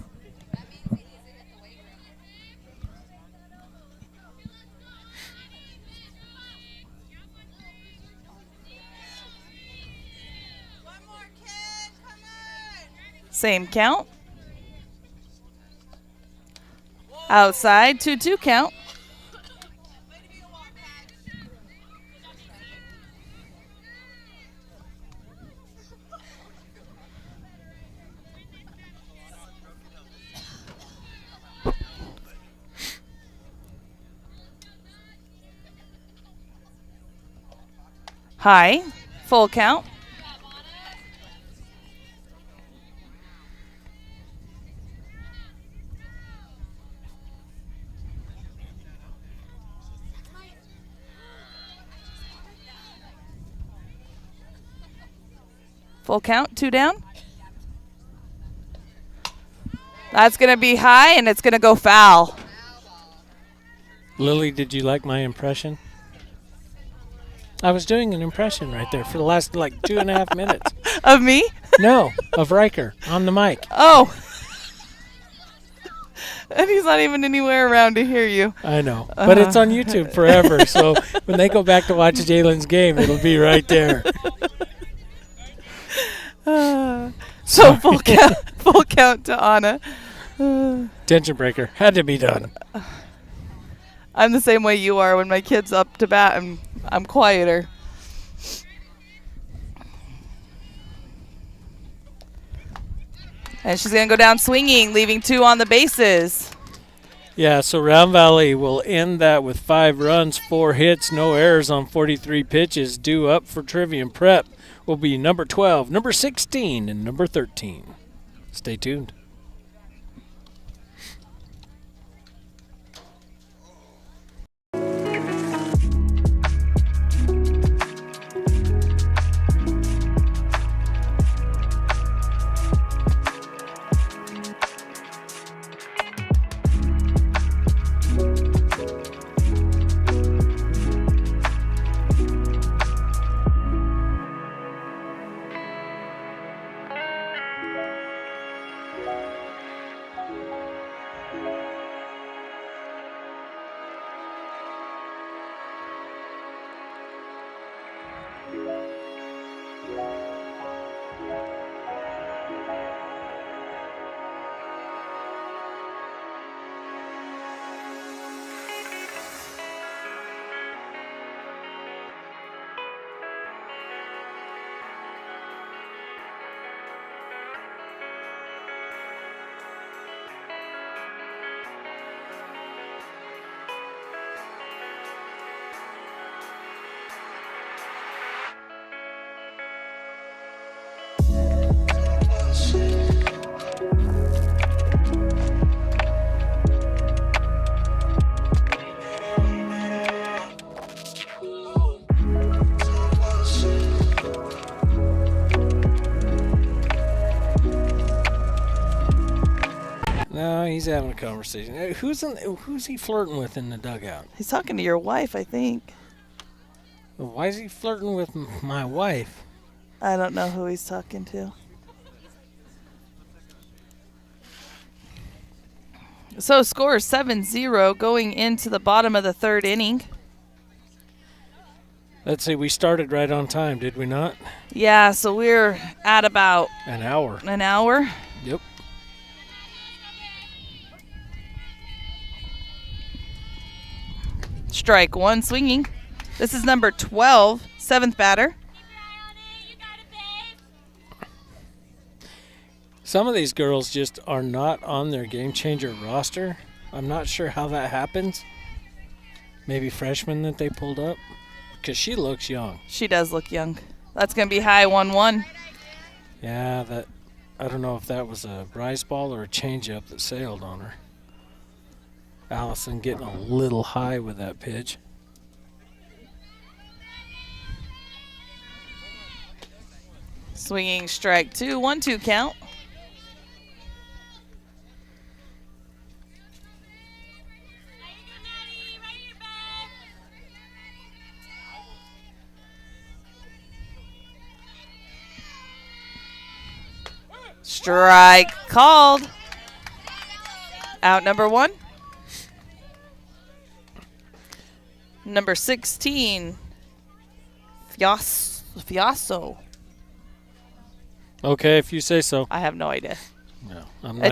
S6: That means he needs to hit the weight room. One more, kid. Come on.
S2: Same count. Outside. 2-2 count.
S6: Way to be a walk, Pat.
S2: High. Full count. Full count, 2 down. That's going to be high, and it's going to go foul.
S3: Lily, did you like my impression? I was doing an impression right there for the last like 2.5 minutes.
S2: Of me?
S3: No, of Riker on the mic.
S2: Oh. And he's not even anywhere around to hear you.
S3: I know, but it's on YouTube forever. So when they go back to watch Jalen's game, it'll be right there.
S2: So full count to Anna.
S3: Tension breaker had to be done.
S2: I'm the same way you are. When my kid's up to bat, I'm quieter. And she's going to go down swinging, leaving 2 on the bases.
S3: Yeah, so Round Valley will end that with 5 runs, 4 hits, no errors on 43 pitches. Due up for Trivium Prep will be number 12, number 16, and number 13. Stay tuned. No, he's having a conversation. Who's he flirting with in the dugout?
S2: He's talking to your wife, I think.
S3: Why is he flirting with my wife?
S2: I don't know who he's talking to. So score 7-0 going into the bottom of the 3rd inning.
S3: Let's see, we started right on time, did we not?
S2: Yeah, so we're at about
S3: An hour.
S2: an hour.
S3: Yep.
S2: Strike 1 swinging. This is number 12, 7th batter.
S3: Some of these girls just are not on their Game Changer roster. I'm not sure how that happens. Maybe freshmen that they pulled up? Because she looks young.
S2: She does look young. That's going to be high 1-1.
S3: Yeah, I don't know if that was a rise ball or a changeup that sailed on her. Allison getting a little high with that pitch.
S2: Swinging strike 2, 1-2 count. Strike called. Out number 1. Number 16, Fiasso.
S3: Okay, if you say so.
S2: I have no idea.
S3: No, I'm not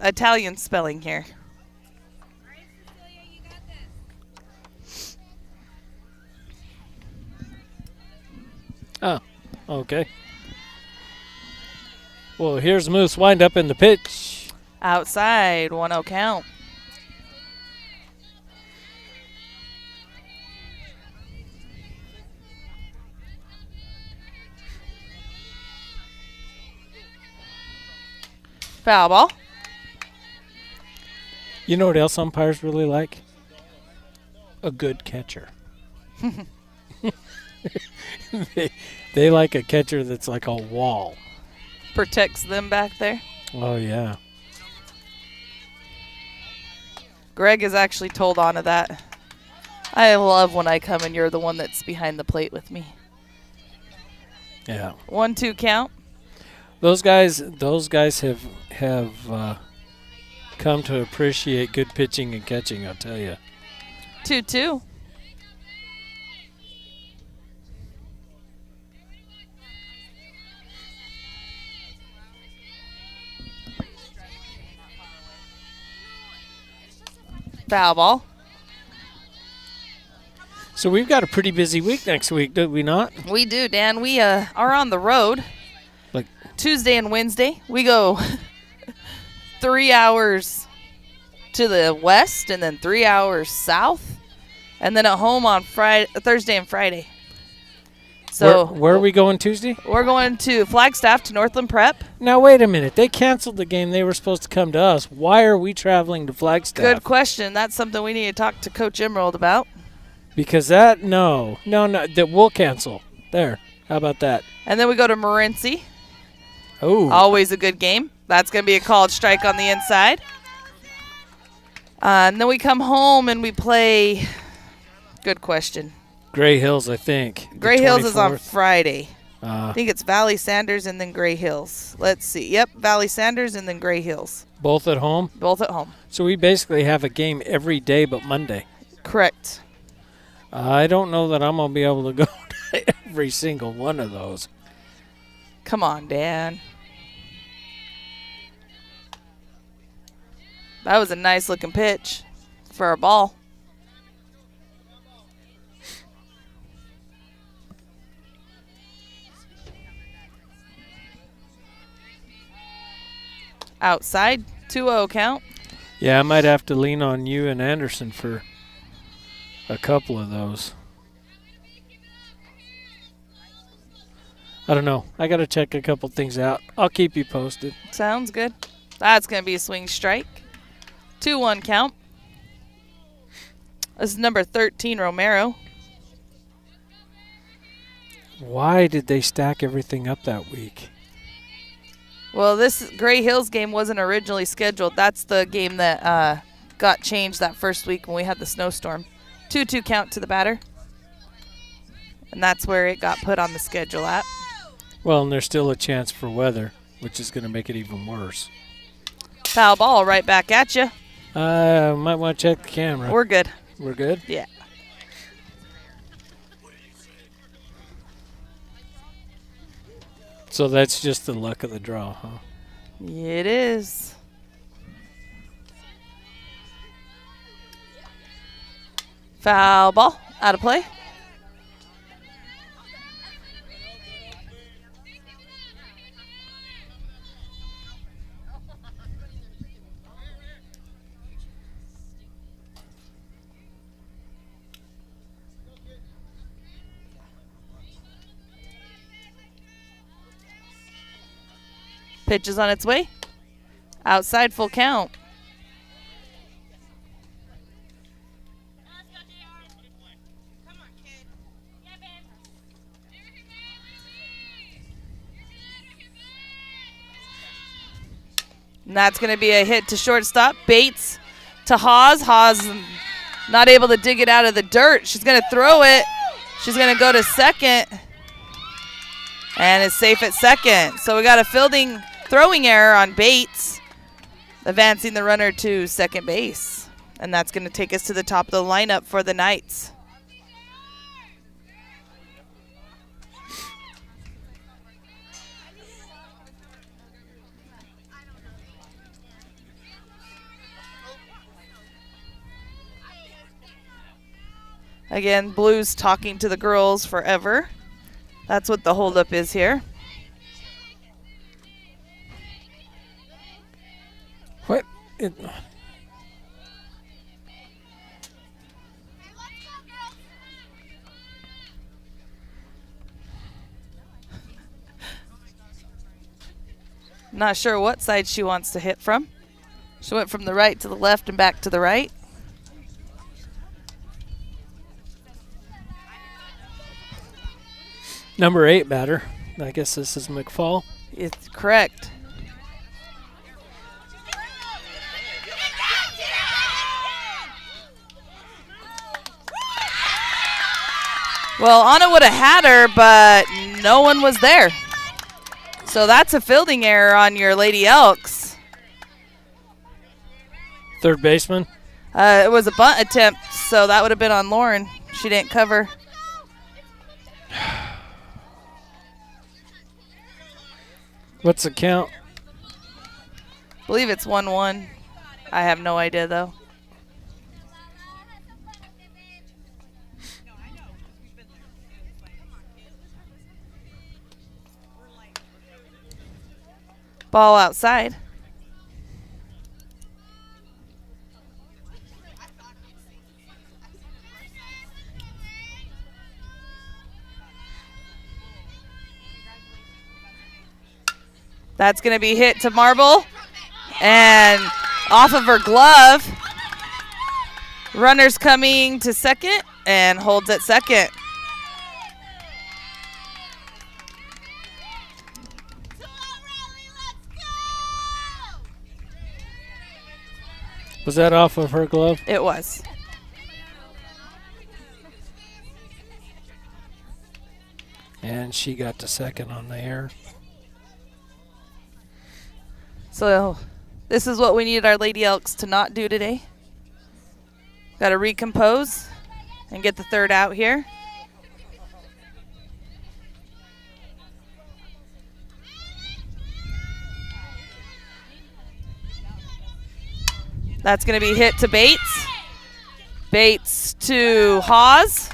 S2: Italian spelling here.
S3: Oh, okay. Well, here's Moose wind up in the pitch.
S2: Outside, 1-0 count. Foul ball.
S3: You know what else umpires really like? A good catcher. they like a catcher that's like a wall.
S2: Protects them back there.
S3: Oh, yeah.
S2: Greg is actually told on to that. I love when I come and you're the one that's behind the plate with me.
S3: Yeah.
S2: 1-2 count.
S3: Those guys have come to appreciate good pitching and catching, I'll tell you.
S2: 2-2. Foul ball.
S3: So we've got a pretty busy week next week, do we not?
S2: We do, Dan. We are on the road.
S3: Like
S2: Tuesday and Wednesday. We go 3 hours to the west and then 3 hours south. And then at home on Thursday and Friday. So
S3: where are we going Tuesday?
S2: We're going to Flagstaff to Northland Prep.
S3: Now, wait a minute. They canceled the game. They were supposed to come to us. Why are we traveling to Flagstaff?
S2: Good question. That's something we need to talk to Coach Emerald about.
S3: Because no, that we'll cancel. There. How about that?
S2: And then we go to Morenci.
S3: Oh.
S2: Always a good game. That's going to be a called strike on the inside. And then we come home and we play. Good question.
S3: Gray Hills, I think.
S2: Gray
S3: The
S2: Hills is on
S3: 24th.
S2: Friday. I think it's Valley Sanders and then Gray Hills. Let's see. Yep, Valley Sanders and then Gray Hills.
S3: Both at home?
S2: Both at home.
S3: So we basically have a game every day but Monday.
S2: Correct.
S3: I don't know that I'm going to be able to go to every single one of those.
S2: Come on, Dan. That was a nice looking pitch for a ball. Outside, 2-0 count.
S3: Yeah, I might have to lean on you and Anderson for a couple of those. I don't know. I got to check a couple things out. I'll keep you posted.
S2: Sounds good. That's going to be a swing strike. 2-1 count. This is number 13, Romero.
S3: Why did they stack everything up that week?
S2: Well, this Gray Hills game wasn't originally scheduled. That's the game that got changed that first week when we had the snowstorm. 2-2 count to the batter. And that's where it got put on the schedule at.
S3: Well, and there's still a chance for weather, which is going to make it even worse.
S2: Foul ball right back at you.
S3: I might want to check the camera.
S2: We're good.
S3: We're good?
S2: Yeah.
S3: So that's just the luck of the draw, huh?
S2: It is. Foul ball. Out of play. Pitch is on its way. Outside, full count. And that's going to be a hit to shortstop. Bates to Haas. Haas not able to dig it out of the dirt. She's going to throw it. She's going to go to second. And is safe at second. So we got a throwing error on Bates, advancing the runner to second base. And that's going to take us to the top of the lineup for the Knights. Again, Blues talking to the girls forever. That's what the holdup is here.
S3: What?
S2: Not sure what side she wants to hit from. She went from the right to the left and back to the right.
S3: Number 8 batter. I guess this is McFall.
S2: It's correct. Well, Anna would have had her, but no one was there. So that's a fielding error on your Lady Elks.
S3: Third baseman.
S2: It was a bunt attempt, so that would have been on Lauren. She didn't cover.
S3: What's the count?
S2: I believe it's 1-1. I have no idea, though. Ball outside. That's going to be hit to Marble. And off of her glove. Runner's coming to second and holds at second.
S3: Was that off of her glove?
S2: It was.
S3: And she got to second on the air.
S2: So this is what we need our Lady Elks to not do today. Got to recompose and get the third out here. That's going to be hit to Bates. Bates to Hawes.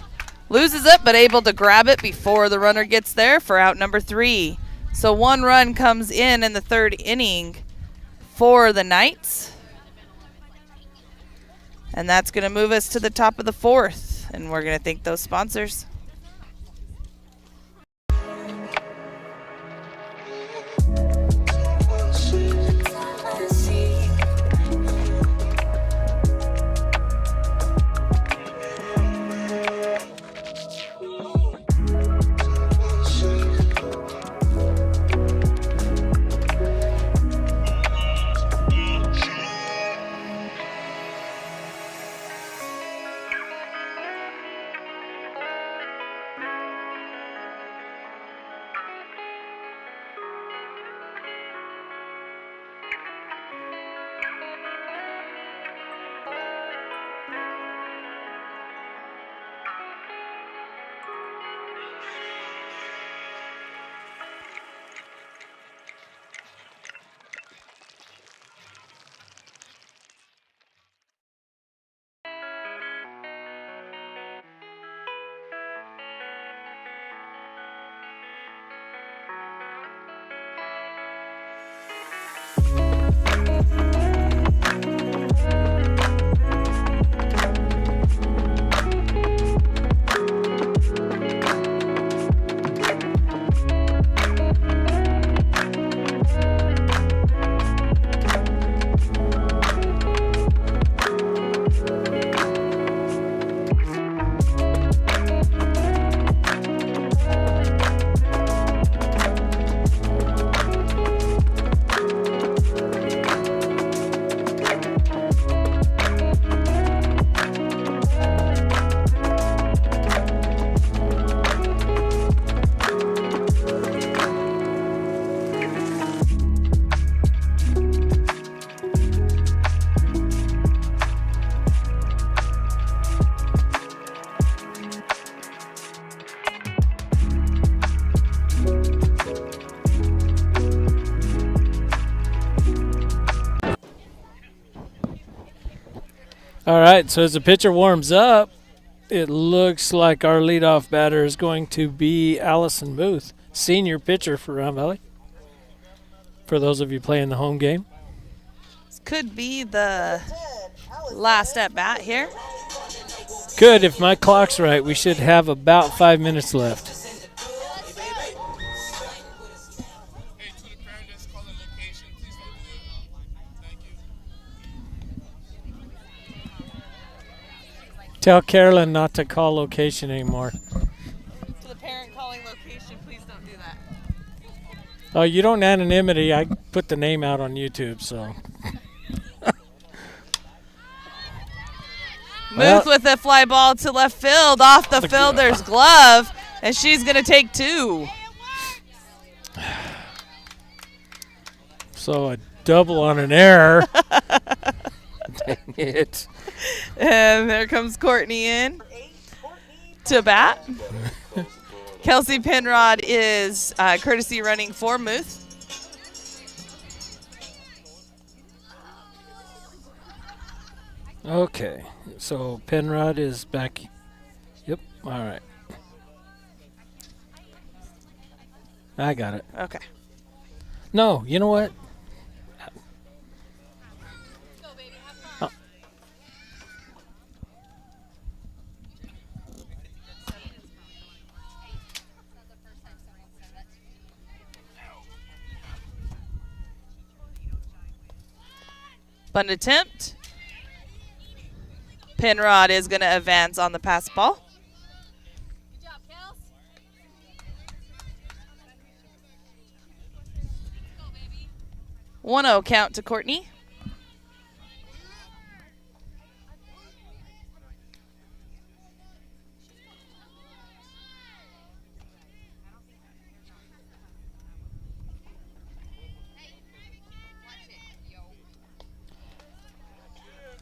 S2: Loses it, but able to grab it before the runner gets there for out number 3. So 1 run comes in the 3rd inning for the Knights. And that's going to move us to the top of the 4th. And we're going to thank those sponsors.
S3: All right, so as the pitcher warms up, it looks like our leadoff batter is going to be Allison Booth, senior pitcher for Round Valley. For those of you playing the home game.
S2: This could be the last at bat here.
S3: Good, if my clock's right, we should have about 5 minutes left.
S5: Hey, to the parent, let's call the location.
S3: Tell Carolyn not to call location anymore.
S2: To the parent calling location, please don't do that.
S3: Oh, you don't anonymity. I put the name out on YouTube, so. Well-
S2: Muth with a fly ball to left field, off the fielder's glove, and she's going to take 2.
S3: So a double on an error. Dang it.
S2: And there comes Courtney in
S4: 8, Courtney
S2: to bat. Kelsey Penrod is courtesy running for Muth.
S3: Okay, so Penrod is back. Yep, all right. I got it.
S2: Okay.
S3: No, you know what?
S6: Go, baby. Have fun. That's the first time someone said that to me.
S2: Bunt attempt. Penrod is going to advance on the pass ball.
S6: Good job, Kels. Go, baby.
S2: 1-0 count to Courtney.
S6: Watch it, yo.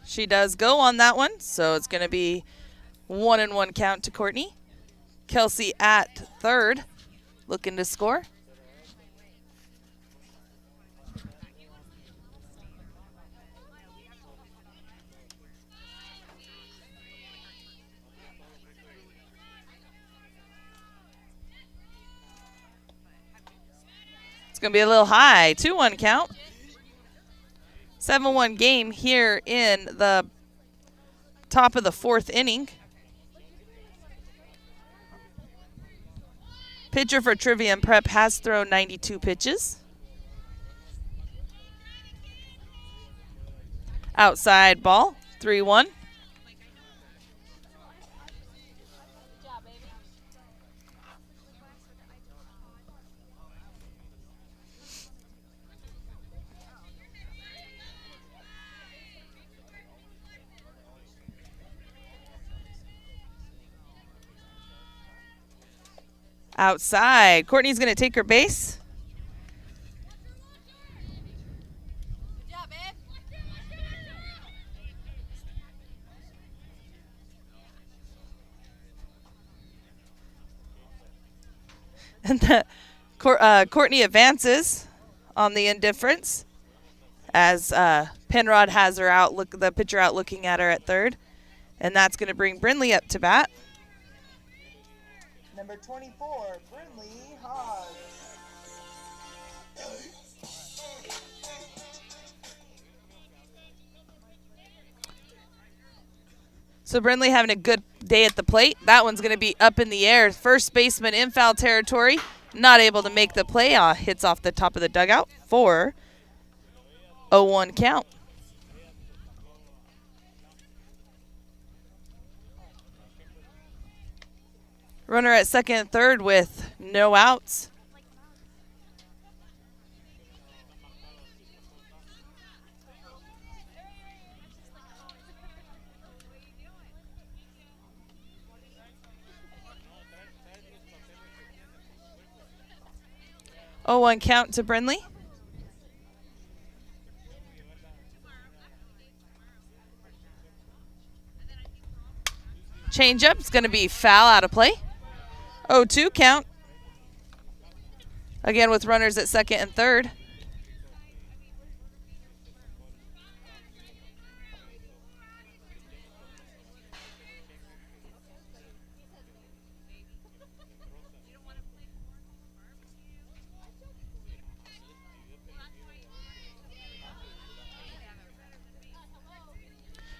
S2: She does go on that one, so it's going to be 1-1 count to Courtney. Kelsey at third, looking to score. It's going to be a little high, 2-1 count. 7-1 game here in the top of the 4th inning. Pitcher for Trivium Prep has thrown 92 pitches. Outside ball, 3-1.
S6: Good job, baby.
S2: Outside. Courtney's going to take her base.
S6: Good job, babe.
S2: And Courtney advances on the indifference as Penrod has her out, the pitcher out looking at her at third. And that's going to bring Brindley up to bat.
S4: Number 24, Brindley Hodge.
S2: So Brindley having a good day at the plate. That one's going to be up in the air. First baseman in foul territory. Not able to make the play. Hits off the top of the dugout for 0-1 count. Runner at second and third with no outs. Oh, 1 count to Brindley. Change up. It's going to be foul out of play. 0-2 count. Again with runners at second and third.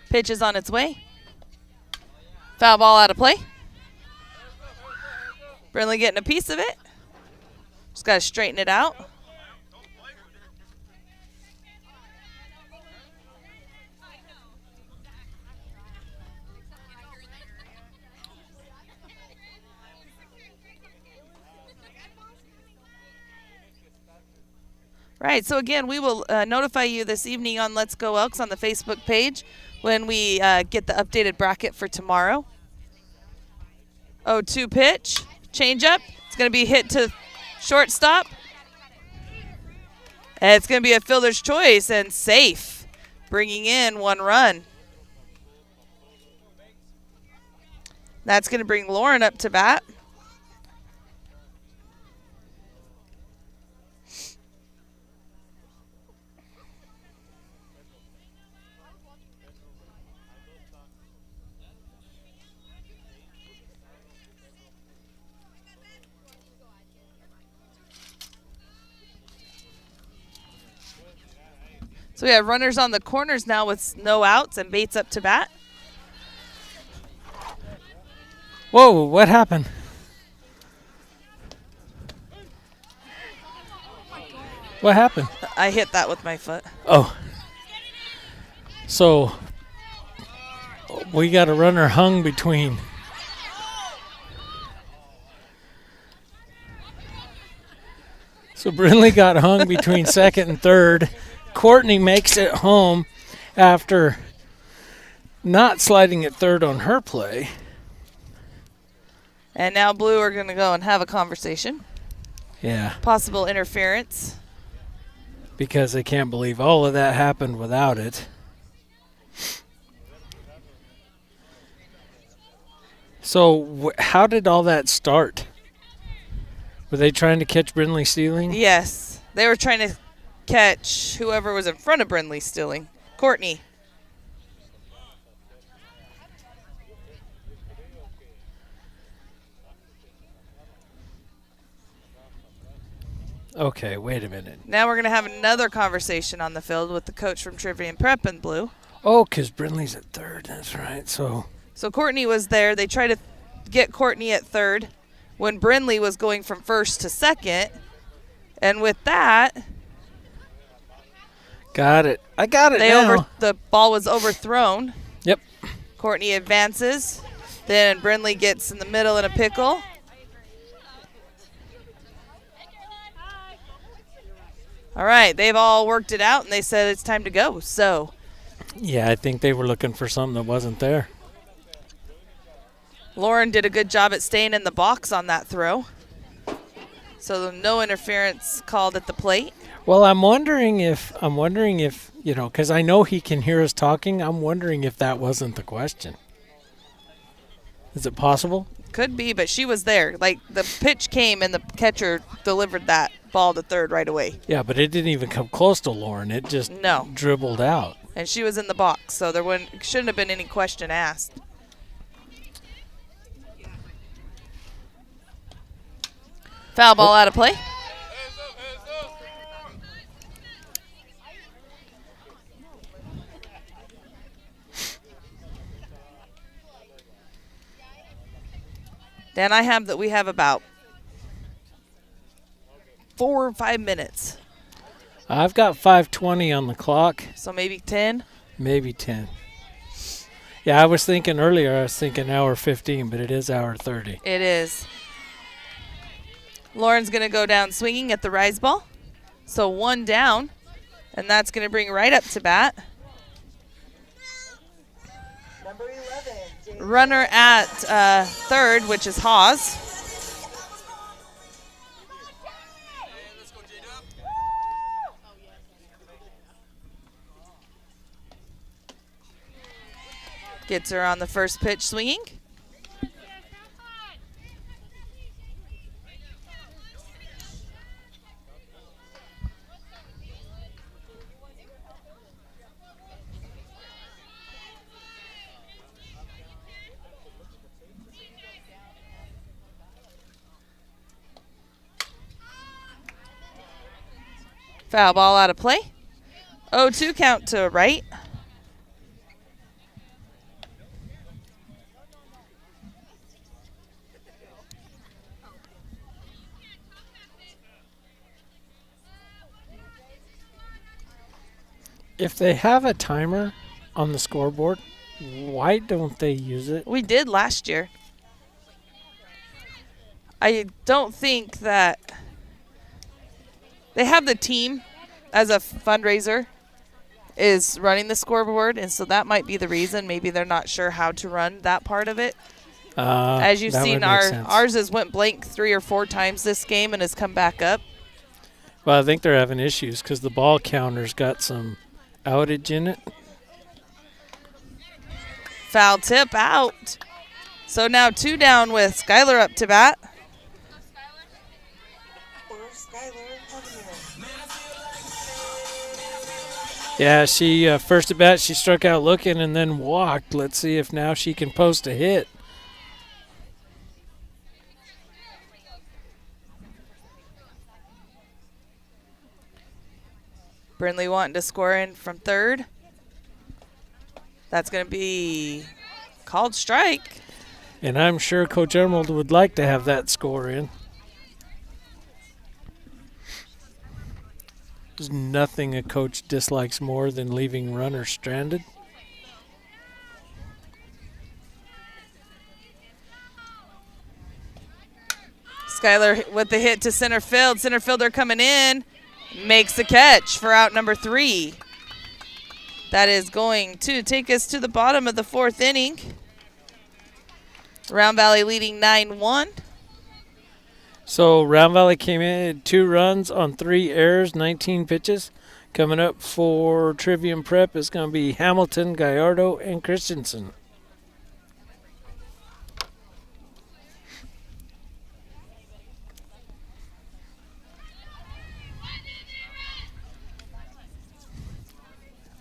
S2: Pitch is on its way. Foul ball out of play. Brindley getting a piece of it. Just got to straighten it out. Right, so again, we will notify you this evening on Let's Go Elks on the Facebook page when we get the updated bracket for tomorrow. 0-2 pitch, change up. It's going to be hit to shortstop. And it's going to be a fielder's choice and safe, bringing in 1 run. That's going to bring Lauren up to bat. So we have runners on the corners now with no outs and Bates up to bat.
S3: Whoa, what happened? What happened?
S2: I hit that with my foot.
S3: Oh. So we got a runner hung between. So Brindley got hung between second and third. Courtney makes it home after not sliding at third on her play.
S2: And now Blue are going to go and have a conversation.
S3: Yeah,
S2: Possible interference.
S3: because they can't believe all of that happened without it. So how did all that start? Were they trying to catch Brindley stealing?
S2: Yes, they were trying to catch whoever was in front of Brindley stealing. Courtney.
S3: Okay, wait a minute.
S2: Now we're going to have another conversation on the field with the coach from Trivium Prep in Blue.
S3: Oh, because Brindley's at third. That's right. So
S2: Courtney was there. They tried to get Courtney at third when Brindley was going from first to second. And with that,
S3: got it. I got it now.
S2: the ball was overthrown.
S3: Yep.
S2: Courtney advances. Then Brindley gets in the middle in a pickle. All right, they've all worked it out, and they said it's time to go. So,
S3: Yeah, I think they were looking for something that wasn't there.
S2: Lauren did a good job at staying in the box on that throw. So no interference called at the plate.
S3: Well, I'm wondering if because I know he can hear us talking. I'm wondering if that wasn't the question. Is it possible?
S2: Could be, but she was there. Like, the pitch came, and the catcher delivered that ball to third right away.
S3: Yeah, but it didn't even come close to Lauren. It just
S2: No.
S3: dribbled out.
S2: And she was in the box, so there shouldn't have been any question asked. Foul ball out of play. Dan, I have that we have about 4 or 5 minutes,
S3: I've got 5:20 on the clock,
S2: so maybe 10.
S3: maybe 10. Yeah, I was thinking earlier. I was thinking hour 15, but it is hour 30.
S2: It is. Lauren's going to go down swinging at the rise ball. So 1 down, and that's going to bring right up to bat.
S4: Number 11, James.
S2: Runner at third, which is Haas. Gets her on the first pitch swinging. Foul ball out of play. 0-2 count to right.
S3: If they have a timer on the scoreboard, why don't they use it?
S2: We did last year. I don't think that they have the team as a fundraiser, is running the scoreboard, and so that might be the reason. Maybe they're not sure how to run that part of it. As you've
S3: that would
S2: seen,
S3: make sense.
S2: ours has went blank 3 or 4 times this game and has come back up.
S3: Well, I think they're having issues because the ball counter's got some outage in it.
S2: Foul tip out. So now 2 down with Skylar up to bat.
S4: For Skylar Hudson.
S3: Yeah, she first at bat she struck out looking and then walked. Let's see if now she can post a hit.
S2: Brindley wanting to score in from third. That's going to be called strike.
S3: And I'm sure Coach Emerald would like to have that score in. There's nothing a coach dislikes more than leaving runners stranded.
S2: Skylar with the hit to center field. Center fielder coming in. Makes the catch for out number 3. That is going to take us to the bottom of the 4th inning. Round Valley leading 9-1.
S3: So Round Valley came in 2 runs on 3 errors, 19 pitches. Coming up for Trivium Prep is going to be Hamilton, Gallardo, and Christensen.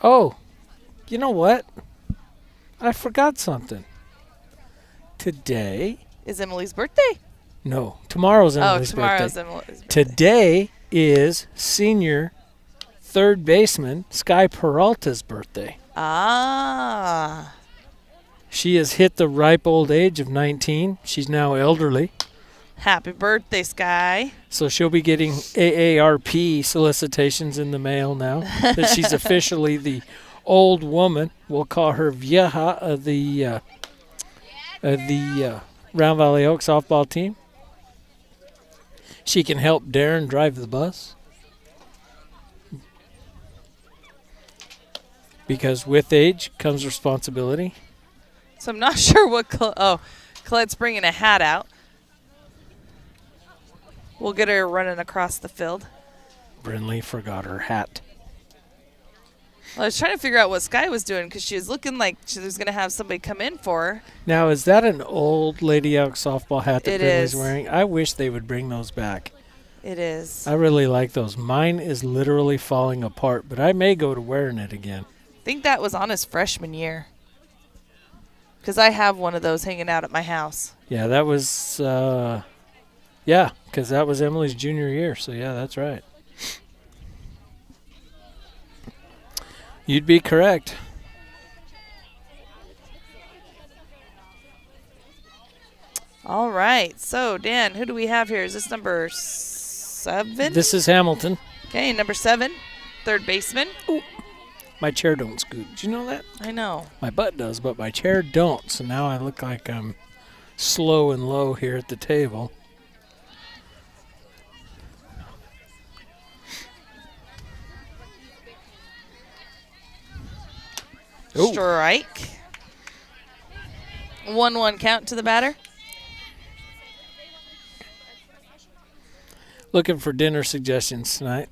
S3: Oh, you know what? I forgot something. Today,
S2: Is Emily's birthday?
S3: no, tomorrow's Emily's
S2: tomorrow's
S3: birthday.
S2: Emily's birthday.
S3: Today is senior third baseman Sky Peralta's birthday.
S2: Ah.
S3: She has hit the ripe old age of 19. She's now elderly,
S2: Happy birthday, Sky.
S3: so she'll be getting AARP solicitations in the mail now that she's officially the old woman. We'll call her Vieja of the Round Valley Oaks softball team. She can help Darren drive the bus. Because with age comes responsibility.
S2: So I'm not sure what. Colette's bringing a hat out. We'll get her running across the field.
S3: Brindley forgot her hat.
S2: I was trying to figure out what Sky was doing because she was looking like she was going to have somebody come in for her.
S3: Now, is that an old Lady Elks softball hat that
S2: It
S3: Brindley's
S2: is.
S3: wearing? I wish they would bring those back.
S2: It is.
S3: I really like those. Mine is literally falling apart, but I may go to wearing it again.
S2: I think that was on his freshman year. Because I have one of those hanging out at my house.
S3: Yeah, that was, because that was Emily's junior year. So, yeah, that's right. You'd be correct.
S2: All right. So, Dan, who do we have here? Is this number 7?
S3: This is Hamilton.
S2: Okay, number 7, third baseman.
S3: My chair don't scoot. Did you know that?
S2: I know.
S3: My butt does, but my chair don't. So now I look like I'm slow and low here at the table. Ooh.
S2: Strike. 1-1 count to the batter.
S3: Looking for dinner suggestions tonight.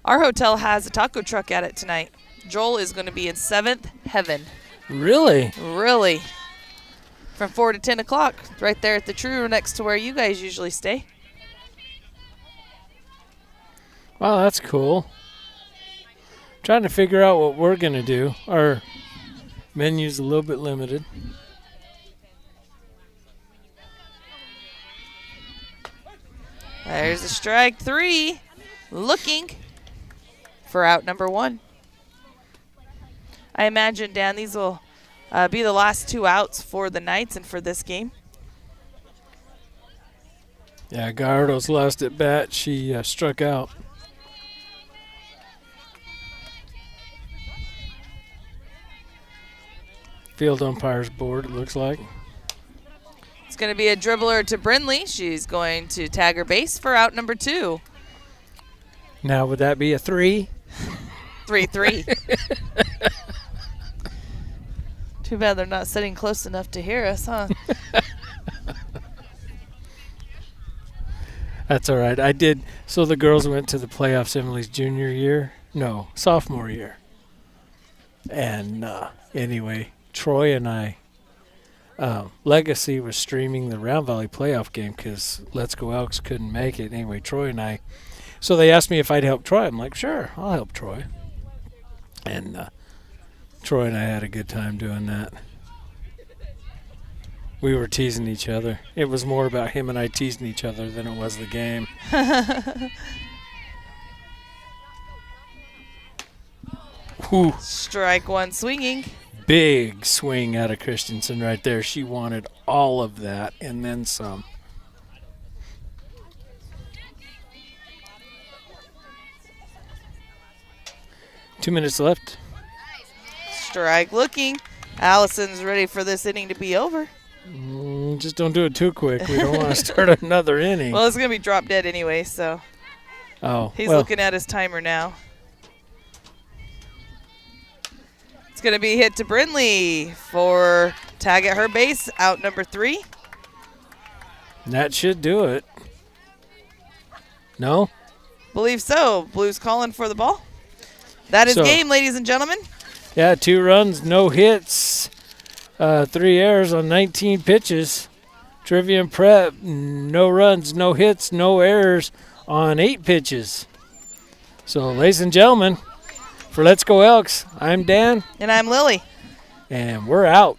S2: Our hotel has a taco truck at it tonight. Joel is going to be in 7th heaven.
S3: Really?
S2: Really? From 4 to 10 o'clock, right there at the True next to where you guys usually stay.
S3: Wow, that's cool. Trying to figure out what we're going to do. Our menu's a little bit limited.
S2: There's a strike 3. Looking for out number 1. I imagine, Dan, these will be the last 2 outs for the Knights and for this game.
S3: Yeah, Gallardo's last at bat. She struck out. Field umpire's board, it looks like.
S2: It's going to be a dribbler to Brindley. She's going to tag her base for out number 2.
S3: Now, would that be a 3?
S2: 3-3. Too bad they're not sitting close enough to hear us, huh?
S3: That's all right. I did. So the girls went to the playoffs Emily's junior year. No, sophomore year. And anyway, Troy and I, Legacy was streaming the Round Valley playoff game because Let's Go Elks couldn't make it. Anyway, Troy and I, so they asked me if I'd help Troy. I'm like, sure, I'll help Troy. And Troy and I had a good time doing that. We were teasing each other. It was more about him and I teasing each other than it was the game. Whew.
S2: Strike one swinging.
S3: Big swing out of Christensen right there. She wanted all of that and then some. Two minutes left.
S2: Strike looking. Allison's ready for this inning to be over.
S3: Just don't do it too quick. We don't want to start another inning.
S2: Well, it's going to be drop dead anyway, so he's
S3: well,
S2: looking at his timer now. It's going to be hit to Brindley for tag at her base, out number 3.
S3: that should do it. No?
S2: Believe so. Blues calling for the ball. That is
S3: So-
S2: game, ladies and gentlemen.
S3: Yeah, 2 runs, no hits, 3 errors on 19 pitches. Trivium Prep, no runs, no hits, no errors on 8 pitches. So, ladies and gentlemen, for Let's Go Elks, I'm Dan,
S2: And I'm Lily.
S3: and we're out.